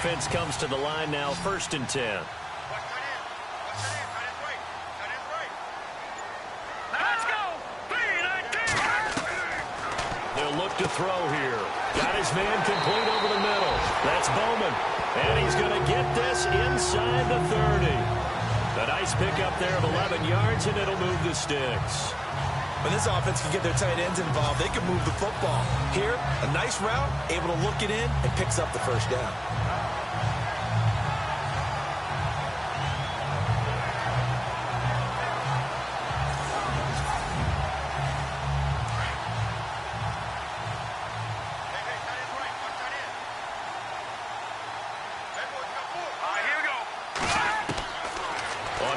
Offense comes to the line now, 1st and 10. Let's go! They'll look to throw here. Got his man complete over the middle. That's Bowman. And he's going to get this inside the 30. A nice pickup there of 11 yards, and it'll move the sticks. When this offense can get their tight ends involved, they can move the football. Here, a nice route, able to look it in, and picks up the first down.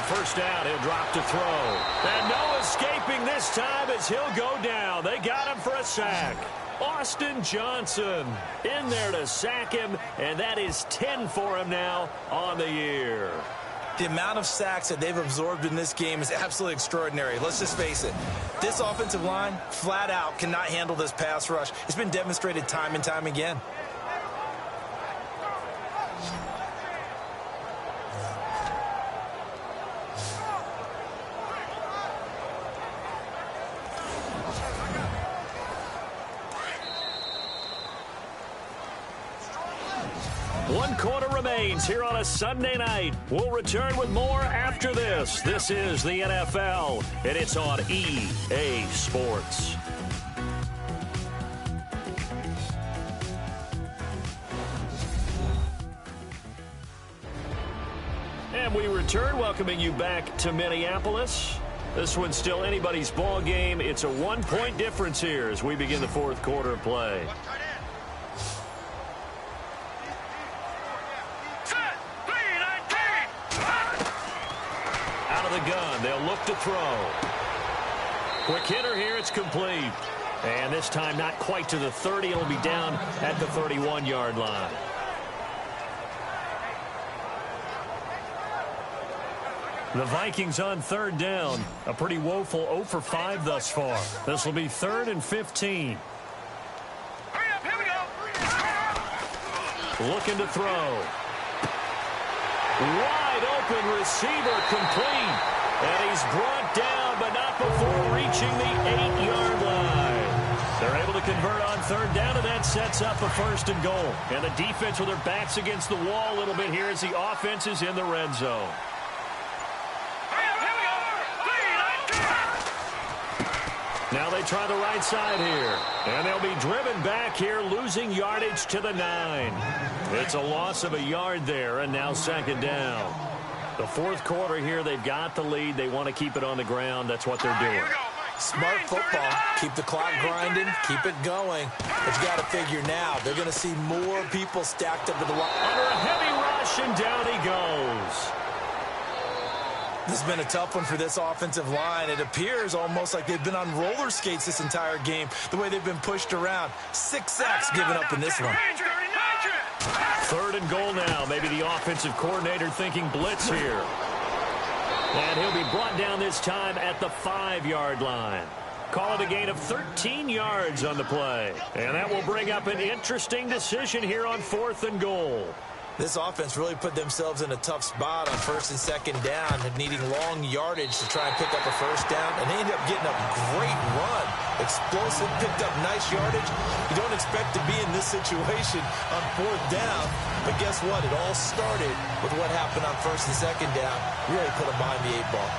First down, he'll drop to throw. And no escaping this time as he'll go down. They got him for a sack. Austin Johnson in there to sack him, and that is 10 for him now on the year. The amount of sacks that they've absorbed in this game is absolutely extraordinary. Let's just face it. This offensive line, flat out, cannot handle this pass rush. It's been demonstrated time and time again. One quarter remains here on a Sunday night. We'll return with more after this. This is the NFL, and it's on EA Sports. And we return, welcoming you back to Minneapolis. This one's still anybody's ball game. It's a one-point difference here as we begin the 4th quarter of play. The gun. They'll look to throw. Quick hitter here. It's complete. And this time not quite to the 30. It'll be down at the 31-yard line. The Vikings on 3rd down. A pretty woeful 0 for 5 thus far. This will be 3rd and 15. Hurry up, here we go. Looking to throw. Wide open receiver complete. And he's brought down, but not before reaching the 8-yard line. They're able to convert on 3rd down, and that sets up a 1st and goal. And the defense with their backs against the wall a little bit here as the offense is in the red zone. Now they try the right side here. And they'll be driven back here, losing yardage to the 9. It's a loss of a yard there, and now 2nd down. The 4th quarter here, they've got the lead. They want to keep it on the ground. That's what they're doing. Smart football. Keep the clock grinding. Keep it going. But you got to figure now, they're going to see more people stacked up to the line. Under a heavy rush, and down he goes. This has been a tough one for this offensive line. It appears almost like they've been on roller skates this entire game, the way they've been pushed around. 6 sacks given up in this one. 3rd and goal now. Maybe the offensive coordinator thinking blitz here. And he'll be brought down this time at the 5-yard line. Call it a gain of 13 yards on the play. And that will bring up an interesting decision here on 4th and goal. This offense really put themselves in a tough spot on first and second down and needing long yardage to try and pick up a first down, and they ended up getting a great run. Explosive, picked up nice yardage. You don't expect to be in this situation on fourth down, but guess what? It all started with what happened on first and second down. Really put them behind the 8 ball.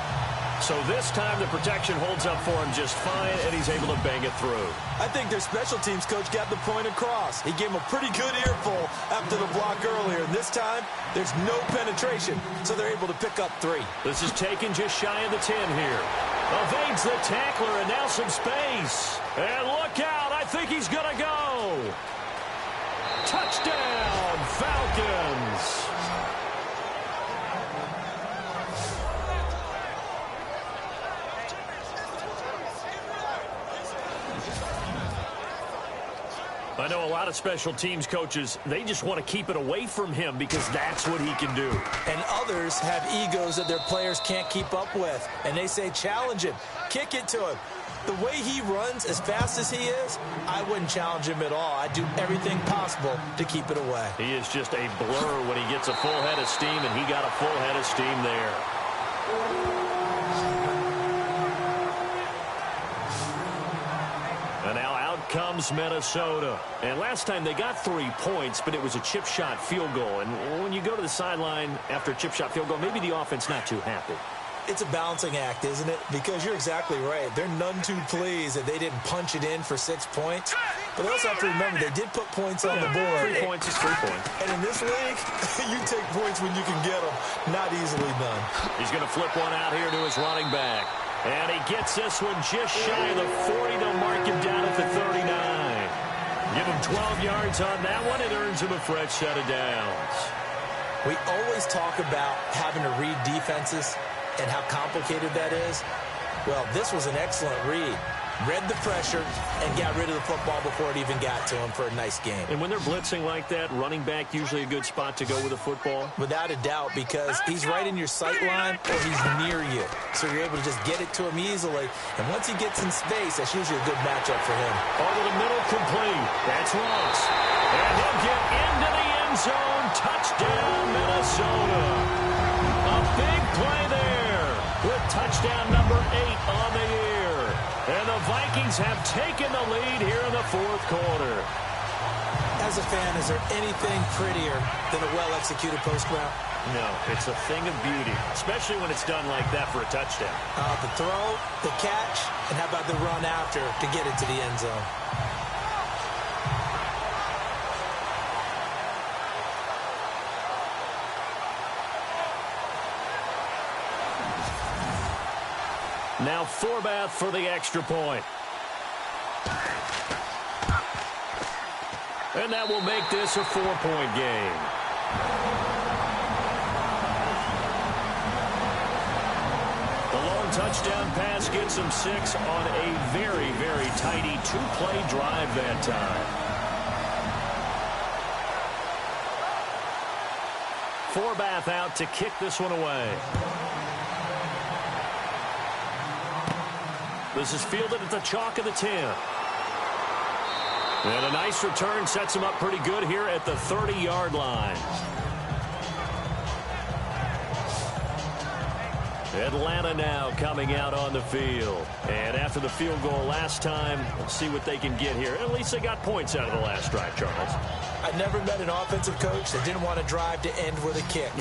So this time the protection holds up for him just fine, and he's able to bang it through. I think their special teams coach got the point across. He gave him a pretty good earful after the block earlier, and this time there's no penetration, so they're able to pick up 3. This is taken just shy of the 10 here. Evades the tackler, and now some space. And look out, I think he's going to go. Touchdown, Falcons. I know a lot of special teams coaches, they just want to keep it away from him because that's what he can do. And others have egos that their players can't keep up with. And they say, challenge him, kick it to him. The way he runs as fast as he is, I wouldn't challenge him at all. I'd do everything possible to keep it away. He is just a blur when he gets a full head of steam, and he got a full head of steam there. And now out comes Minnesota. And last time they got 3 points, but it was a chip shot field goal. And when you go to the sideline after a chip shot field goal, maybe the offense not too happy. It's a balancing act, isn't it? Because you're exactly right. They're none too pleased that they didn't punch it in for 6 points. But they also have to remember they did put points on the board. 3 points is 3 points. And in this league, you take points when you can get them. Not easily done. He's going to flip one out here to his running back. And he gets this one just shy of the 40. They'll mark him down at the 39. Give him 12 yards on that one. It earns him a fresh set of downs. We always talk about having to read defenses and how complicated that is. Well, this was an excellent read. Read the pressure and got rid of the football before it even got to him for a nice game. And when they're blitzing like that, running back usually a good spot to go with a football? Without a doubt, because he's right in your sight line or he's near you. So you're able to just get it to him easily. And once he gets in space, that's usually a good matchup for him. Over the middle, complete. That's Ross. And he'll get into the end zone. Touchdown, Minnesota. A big play there with touchdown number 8 on the year. And the Vikings have taken the lead here in the fourth quarter. As a fan, is there anything prettier than a well-executed post route? No, it's a thing of beauty, especially when it's done like that for a touchdown. The throw, the catch, and how about the run after to get it to the end zone? Now Forbath for the extra point. And that will make this a 4-point game. The long touchdown pass gets him 6 on a very, very tidy 2-play drive that time. Forbath out to kick this one away. This is fielded at the chalk of the 10. And a nice return sets him up pretty good here at the 30-yard line. Atlanta now coming out on the field. And after the field goal last time, we'll see what they can get here. At least they got points out of the last drive, Charles. I've never met an offensive coach that didn't want to drive to end with a kick.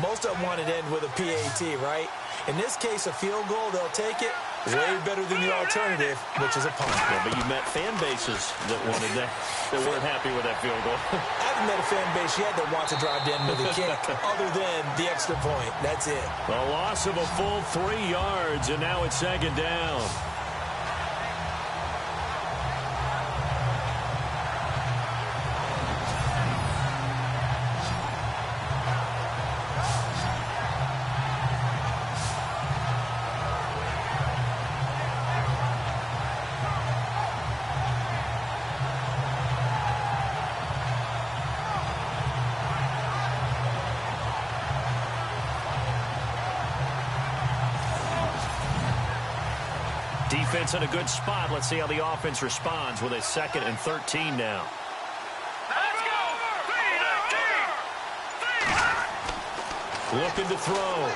Most of them wanted to end with a PAT, right? In this case, a field goal, they'll take it. Way better than the alternative, which is a punt. Yeah, but you met fan bases that wanted that weren't happy with that field goal. I haven't met a fan base yet that wants to drive to end with a kick other than the extra point. That's it. A loss of a full 3 yards, and now it's second down. Defense in a good spot. Let's see how the offense responds with a 2nd and 13 now. Let's go! Looking to throw.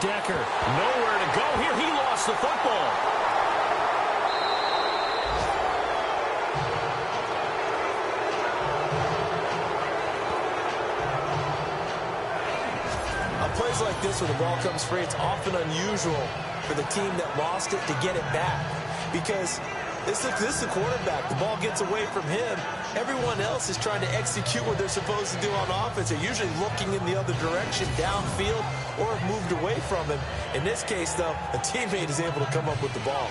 Decker, nowhere to go here. He lost the football. On plays like this where the ball comes free, it's often unusual for the team that lost it to get it back. Because this is the quarterback. The ball gets away from him. Everyone else is trying to execute what they're supposed to do on offense. They're usually looking in the other direction, downfield, or have moved away from him. In this case, though, a teammate is able to come up with the ball.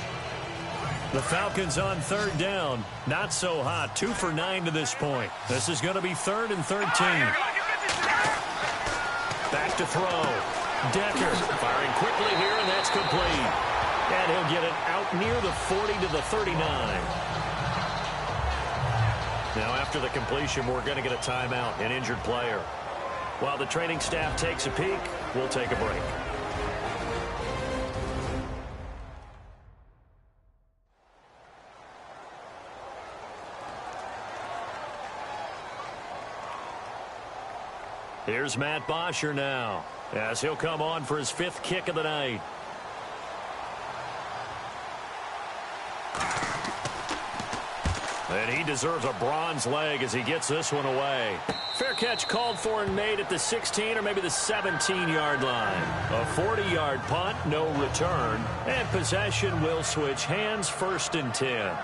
The Falcons on third down. Not so hot. 2 for 9 to this point. This is going to be 3rd and 13. Back to throw. Decker firing quickly here, and that's complete. And he'll get it out near the 40 to the 39. Now, after the completion, we're going to get a timeout, an injured player. While the training staff takes a peek, we'll take a break. Here's Matt Bosher now, as he'll come on for his 5th kick of the night. And he deserves a bronze leg as he gets this one away. Fair catch called for and made at the 16 or maybe the 17-yard line. A 40-yard punt, no return. And possession will switch hands, 1st and 10.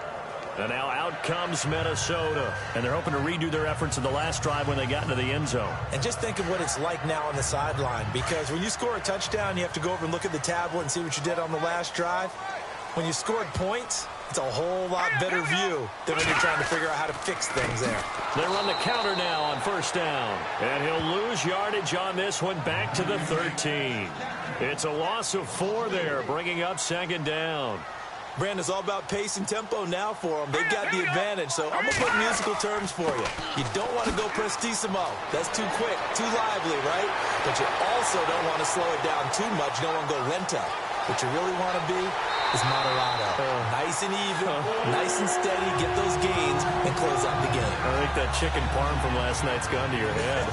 And now out comes Minnesota. And they're hoping to redo their efforts in the last drive when they got into the end zone. And just think of what it's like now on the sideline. Because when you score a touchdown, you have to go over and look at the tablet and see what you did on the last drive. When you scored points, it's a whole lot better view than when you're trying to figure out how to fix things there. They run the counter now on 1st down. And he'll lose yardage on this one back to the 13. It's a loss of 4 there, bringing up 2nd down. Brandon, it's all about pace and tempo now for them. They've got the advantage, so I'm going to put musical terms for you. You don't want to go prestissimo. That's too quick, too lively, right? But you also don't want to slow it down too much. You don't want to go lento. What you really want to be is moderato. Nice and even, nice and steady, get those gains, and close out the game. I think that chicken parm from last night's gone to your head.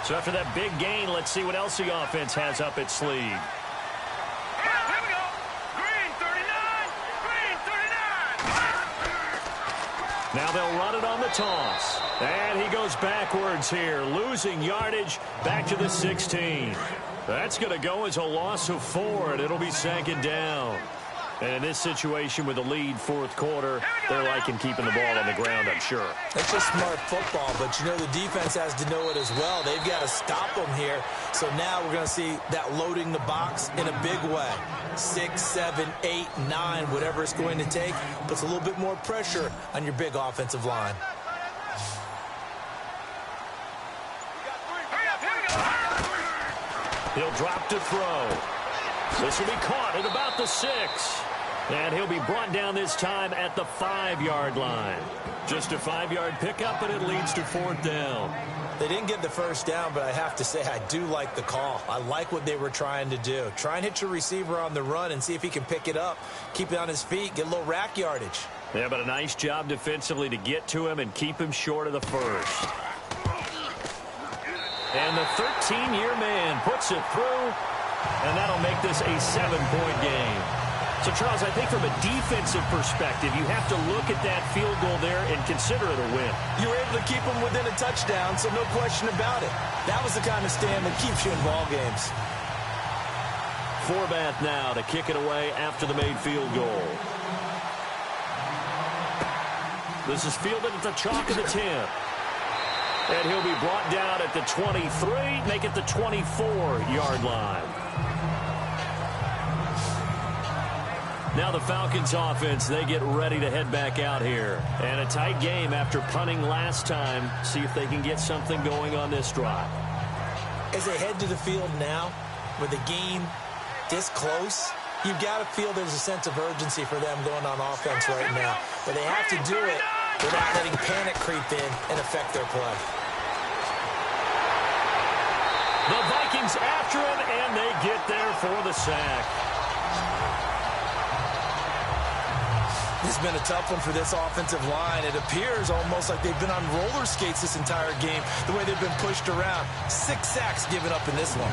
So after that big gain, let's see what else the offense has up its sleeve. Now they'll run it on the toss. And he goes backwards here, losing yardage back to the 16. That's going to go as a loss of 4, and it'll be 2nd down. And in this situation with the lead 4th quarter, they're liking keeping the ball on the ground, I'm sure. That's just smart football, but you know the defense has to know it as well. They've got to stop them here. So now we're going to see that loading the box in a big way. 6, 7, 8, 9, whatever it's going to take, puts a little bit more pressure on your big offensive line. He'll drop to throw. This will be caught at about the 6. And he'll be brought down this time at the 5-yard line. Just a 5-yard pickup, and it leads to 4th down. They didn't get the first down, but I have to say I do like the call. I like what they were trying to do. Try and hit your receiver on the run and see if he can pick it up, keep it on his feet, get a little rack yardage. Yeah, but a nice job defensively to get to him and keep him short of the 1st. And the 13-year man puts it through, and that'll make this a 7-point game. So, Charles, I think from a defensive perspective, you have to look at that field goal there and consider it a win. You were able to keep them within a touchdown, so no question about it. That was the kind of stand that keeps you in ball games. Forbath now to kick it away after the made field goal. This is fielded at the chalk of the 10. And he'll be brought down at the 23, make it the 24-yard line. Now the Falcons offense, they get ready to head back out here. And a tight game after punting last time. See if they can get something going on this drive. As they head to the field now, with the game this close, you've got to feel there's a sense of urgency for them going on offense right now. But they have to do it without letting panic creep in and affect their play. The Vikings after him, and they get there for the sack. It's been a tough one for this offensive line. It appears almost like they've been on roller skates this entire game, the way they've been pushed around. 6 sacks given up in this one.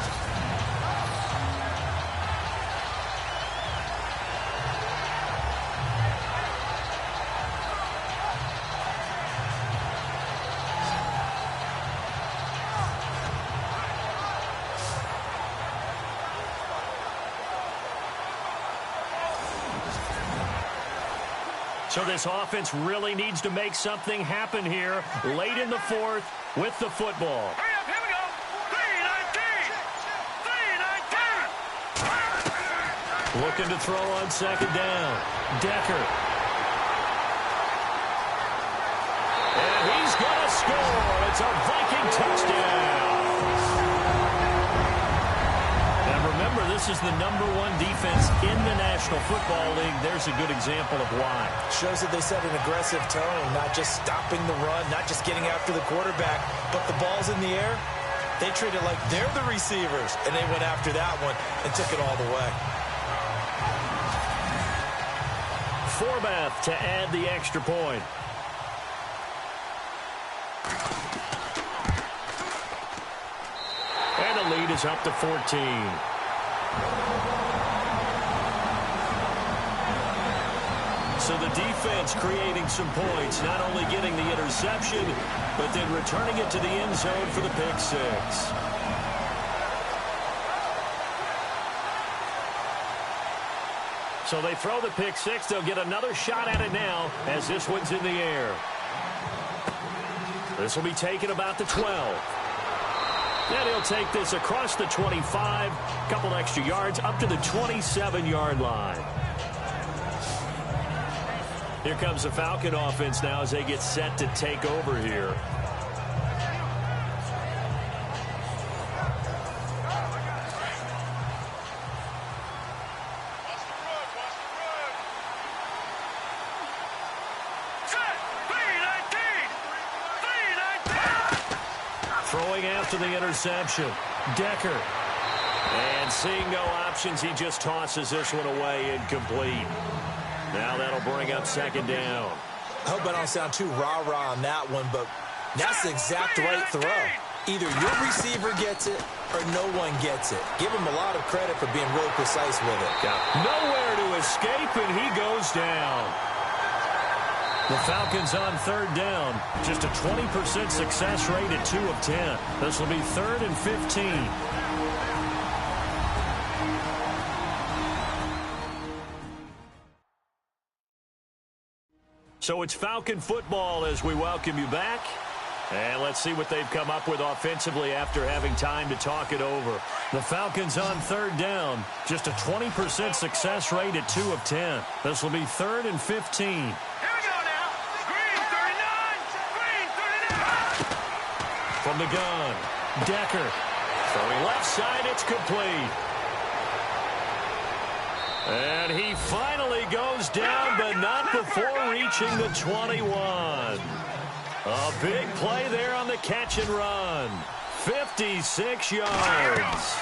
So this offense really needs to make something happen here late in the fourth with the football. Hurry up, here we go. 3-19. 3-19. Looking to throw on second down. Decker. And he's going to score. It's a Viking touchdown. And remember, this is the #1 defense in the National Football League. There's a good example of why. Shows that they set an aggressive tone, not just stopping the run, not just getting after the quarterback, but the ball's in the air. They treat it like they're the receivers, and they went after that one and took it all the way. Forbath to add the extra point. And the lead is up to 14. So the defense creating some points, not only getting the interception, but then returning it to the end zone for the pick six. So they throw the pick six. They'll get another shot at it now as this one's in the air. This will be taken about the 12. Then he'll take this across the 25, a couple extra yards up to the 27-yard line. Here comes the Falcon offense now as they get set to take over here. Throwing after the interception. Decker. And seeing no options, he just tosses this one away incomplete. Now that'll bring up second down. I hope I don't sound too rah-rah on that one, but that's the exact right throw. Either your receiver gets it or no one gets it. Give him a lot of credit for being really precise with it. Nowhere to escape, and he goes down. The Falcons on third down. Just a 20% success rate at 2 of 10. This will be 3rd and 15. So it's Falcon football as we welcome you back. And let's see what they've come up with offensively after having time to talk it over. The Falcons on third down. Just a 20% success rate at 2 of 10. This will be 3rd and 15. From the gun, Decker. Throwing left side, it's complete. And he finally goes down, but not before reaching the 21. A big play there on the catch and run. 56 yards.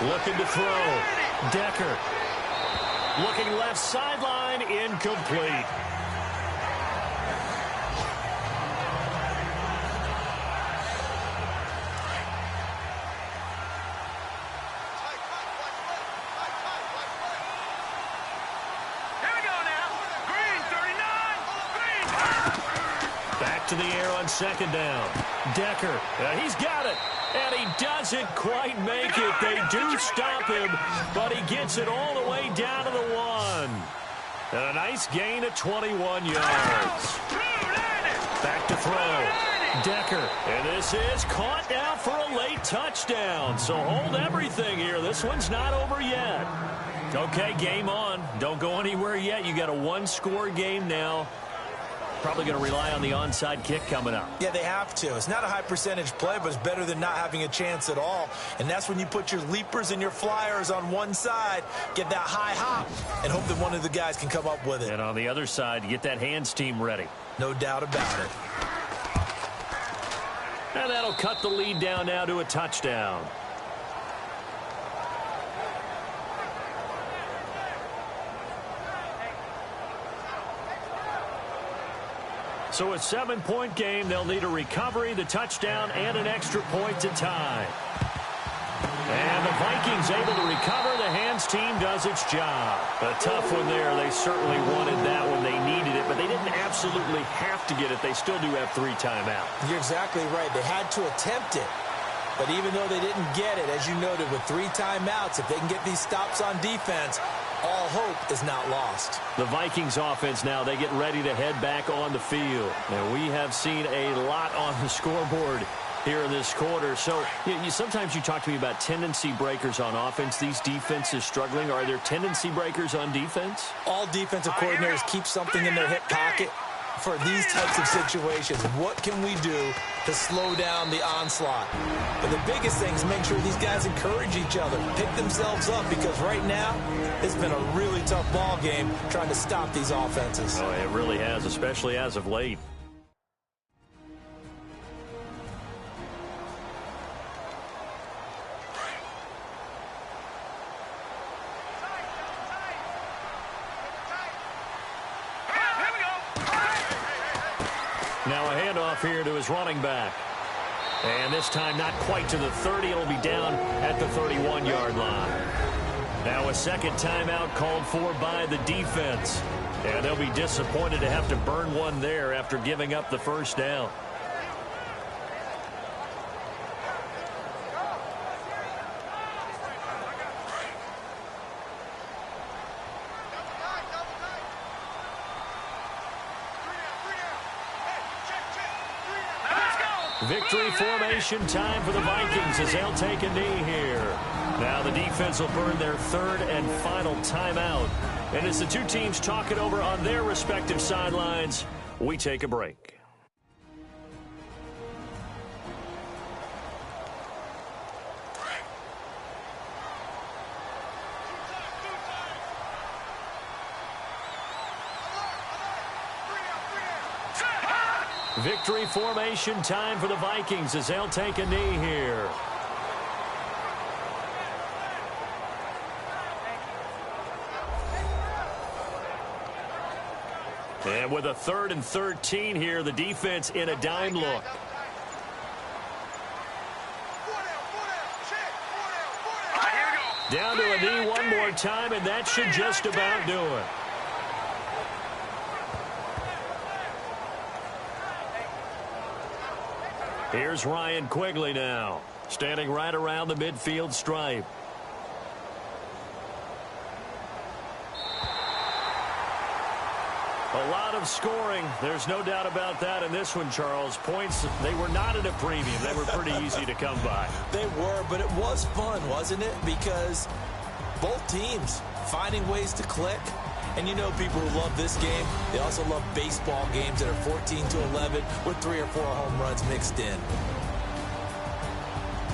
Looking to throw. Decker. Looking left sideline, incomplete. To the air on second down. Decker, he's got it, and he doesn't quite make it. They do stop him, but he gets it all the way down to the 1. And a nice gain of 21 yards. Back to throw. Decker, and this is caught now for a late touchdown. So hold everything here. This one's not over yet. Okay, game on. Don't go anywhere yet. You got a 1-score game now. Probably going to rely on the onside kick coming up. Yeah, they have to. It's not a high percentage play, but it's better than not having a chance at all. And that's when you put your leapers and your flyers on one side, get that high hop, and hope that one of the guys can come up with it. And on the other side, get that hands team ready. No doubt about it. And that'll cut the lead down now to a touchdown. So a 7-point game. They'll need a recovery, the touchdown, and an extra point to tie. And the Vikings able to recover. The hands team does its job. A tough one there. They certainly wanted that when they needed it, but they didn't absolutely have to get it. They still do have 3 timeouts. You're exactly right. They had to attempt it. But even though they didn't get it, as you noted, with 3 timeouts, if they can get these stops on defense, all hope is not lost. The Vikings offense now, they get ready to head back on the field. And we have seen a lot on the scoreboard here in this quarter. So sometimes you talk to me about tendency breakers on offense. These defenses struggling. Are there tendency breakers on defense? All defensive coordinators keep something in their hip pocket for these types of situations. What can we do to slow down the onslaught? But the biggest thing is make sure these guys encourage each other, pick themselves up, because right now it's been a really tough ball game trying to stop these offenses. Oh, it really has, especially as of late. Now a handoff here to his running back. And this time not quite to the 30. It'll be down at the 31-yard line. Now a second timeout called for by the defense. And they'll be disappointed to have to burn one there after giving up the first down. Victory formation time for the Vikings as they'll take a knee here. Now the defense will burn their 3rd and final timeout. And as the two teams talk it over on their respective sidelines, we take a break. Victory formation time for the Vikings as they'll take a knee here. And with a 3rd and 13 here, the defense in a dime look. Down to a knee one more time, and that should just about do it. Here's Ryan Quigley now, standing right around the midfield stripe. A lot of scoring. There's no doubt about that in this one, Charles. Points, they were not at a premium. They were pretty easy to come by. They were, but it was fun, wasn't it? Because both teams finding ways to click. And you know people who love this game, they also love baseball games that are 14-11 with 3 or 4 home runs mixed in.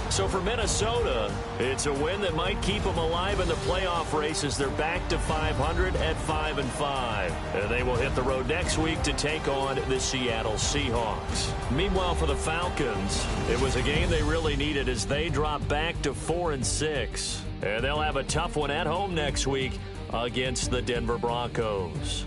So for Minnesota, it's a win that might keep them alive in the playoff race as they're back to 500 at 5-5. And they will hit the road next week to take on the Seattle Seahawks. Meanwhile, for the Falcons, it was a game they really needed as they drop back to 4-6. And they'll have a tough one at home next week against the Denver Broncos.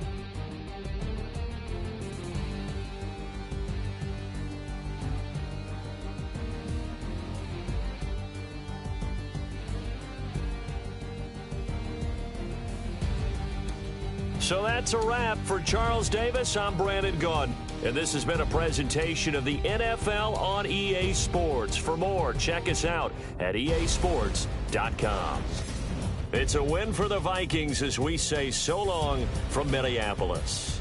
So that's a wrap. For Charles Davis, I'm Brandon Gaudin. And this has been a presentation of the NFL on EA Sports. For more, check us out at easports.com. It's a win for the Vikings as we say so long from Minneapolis.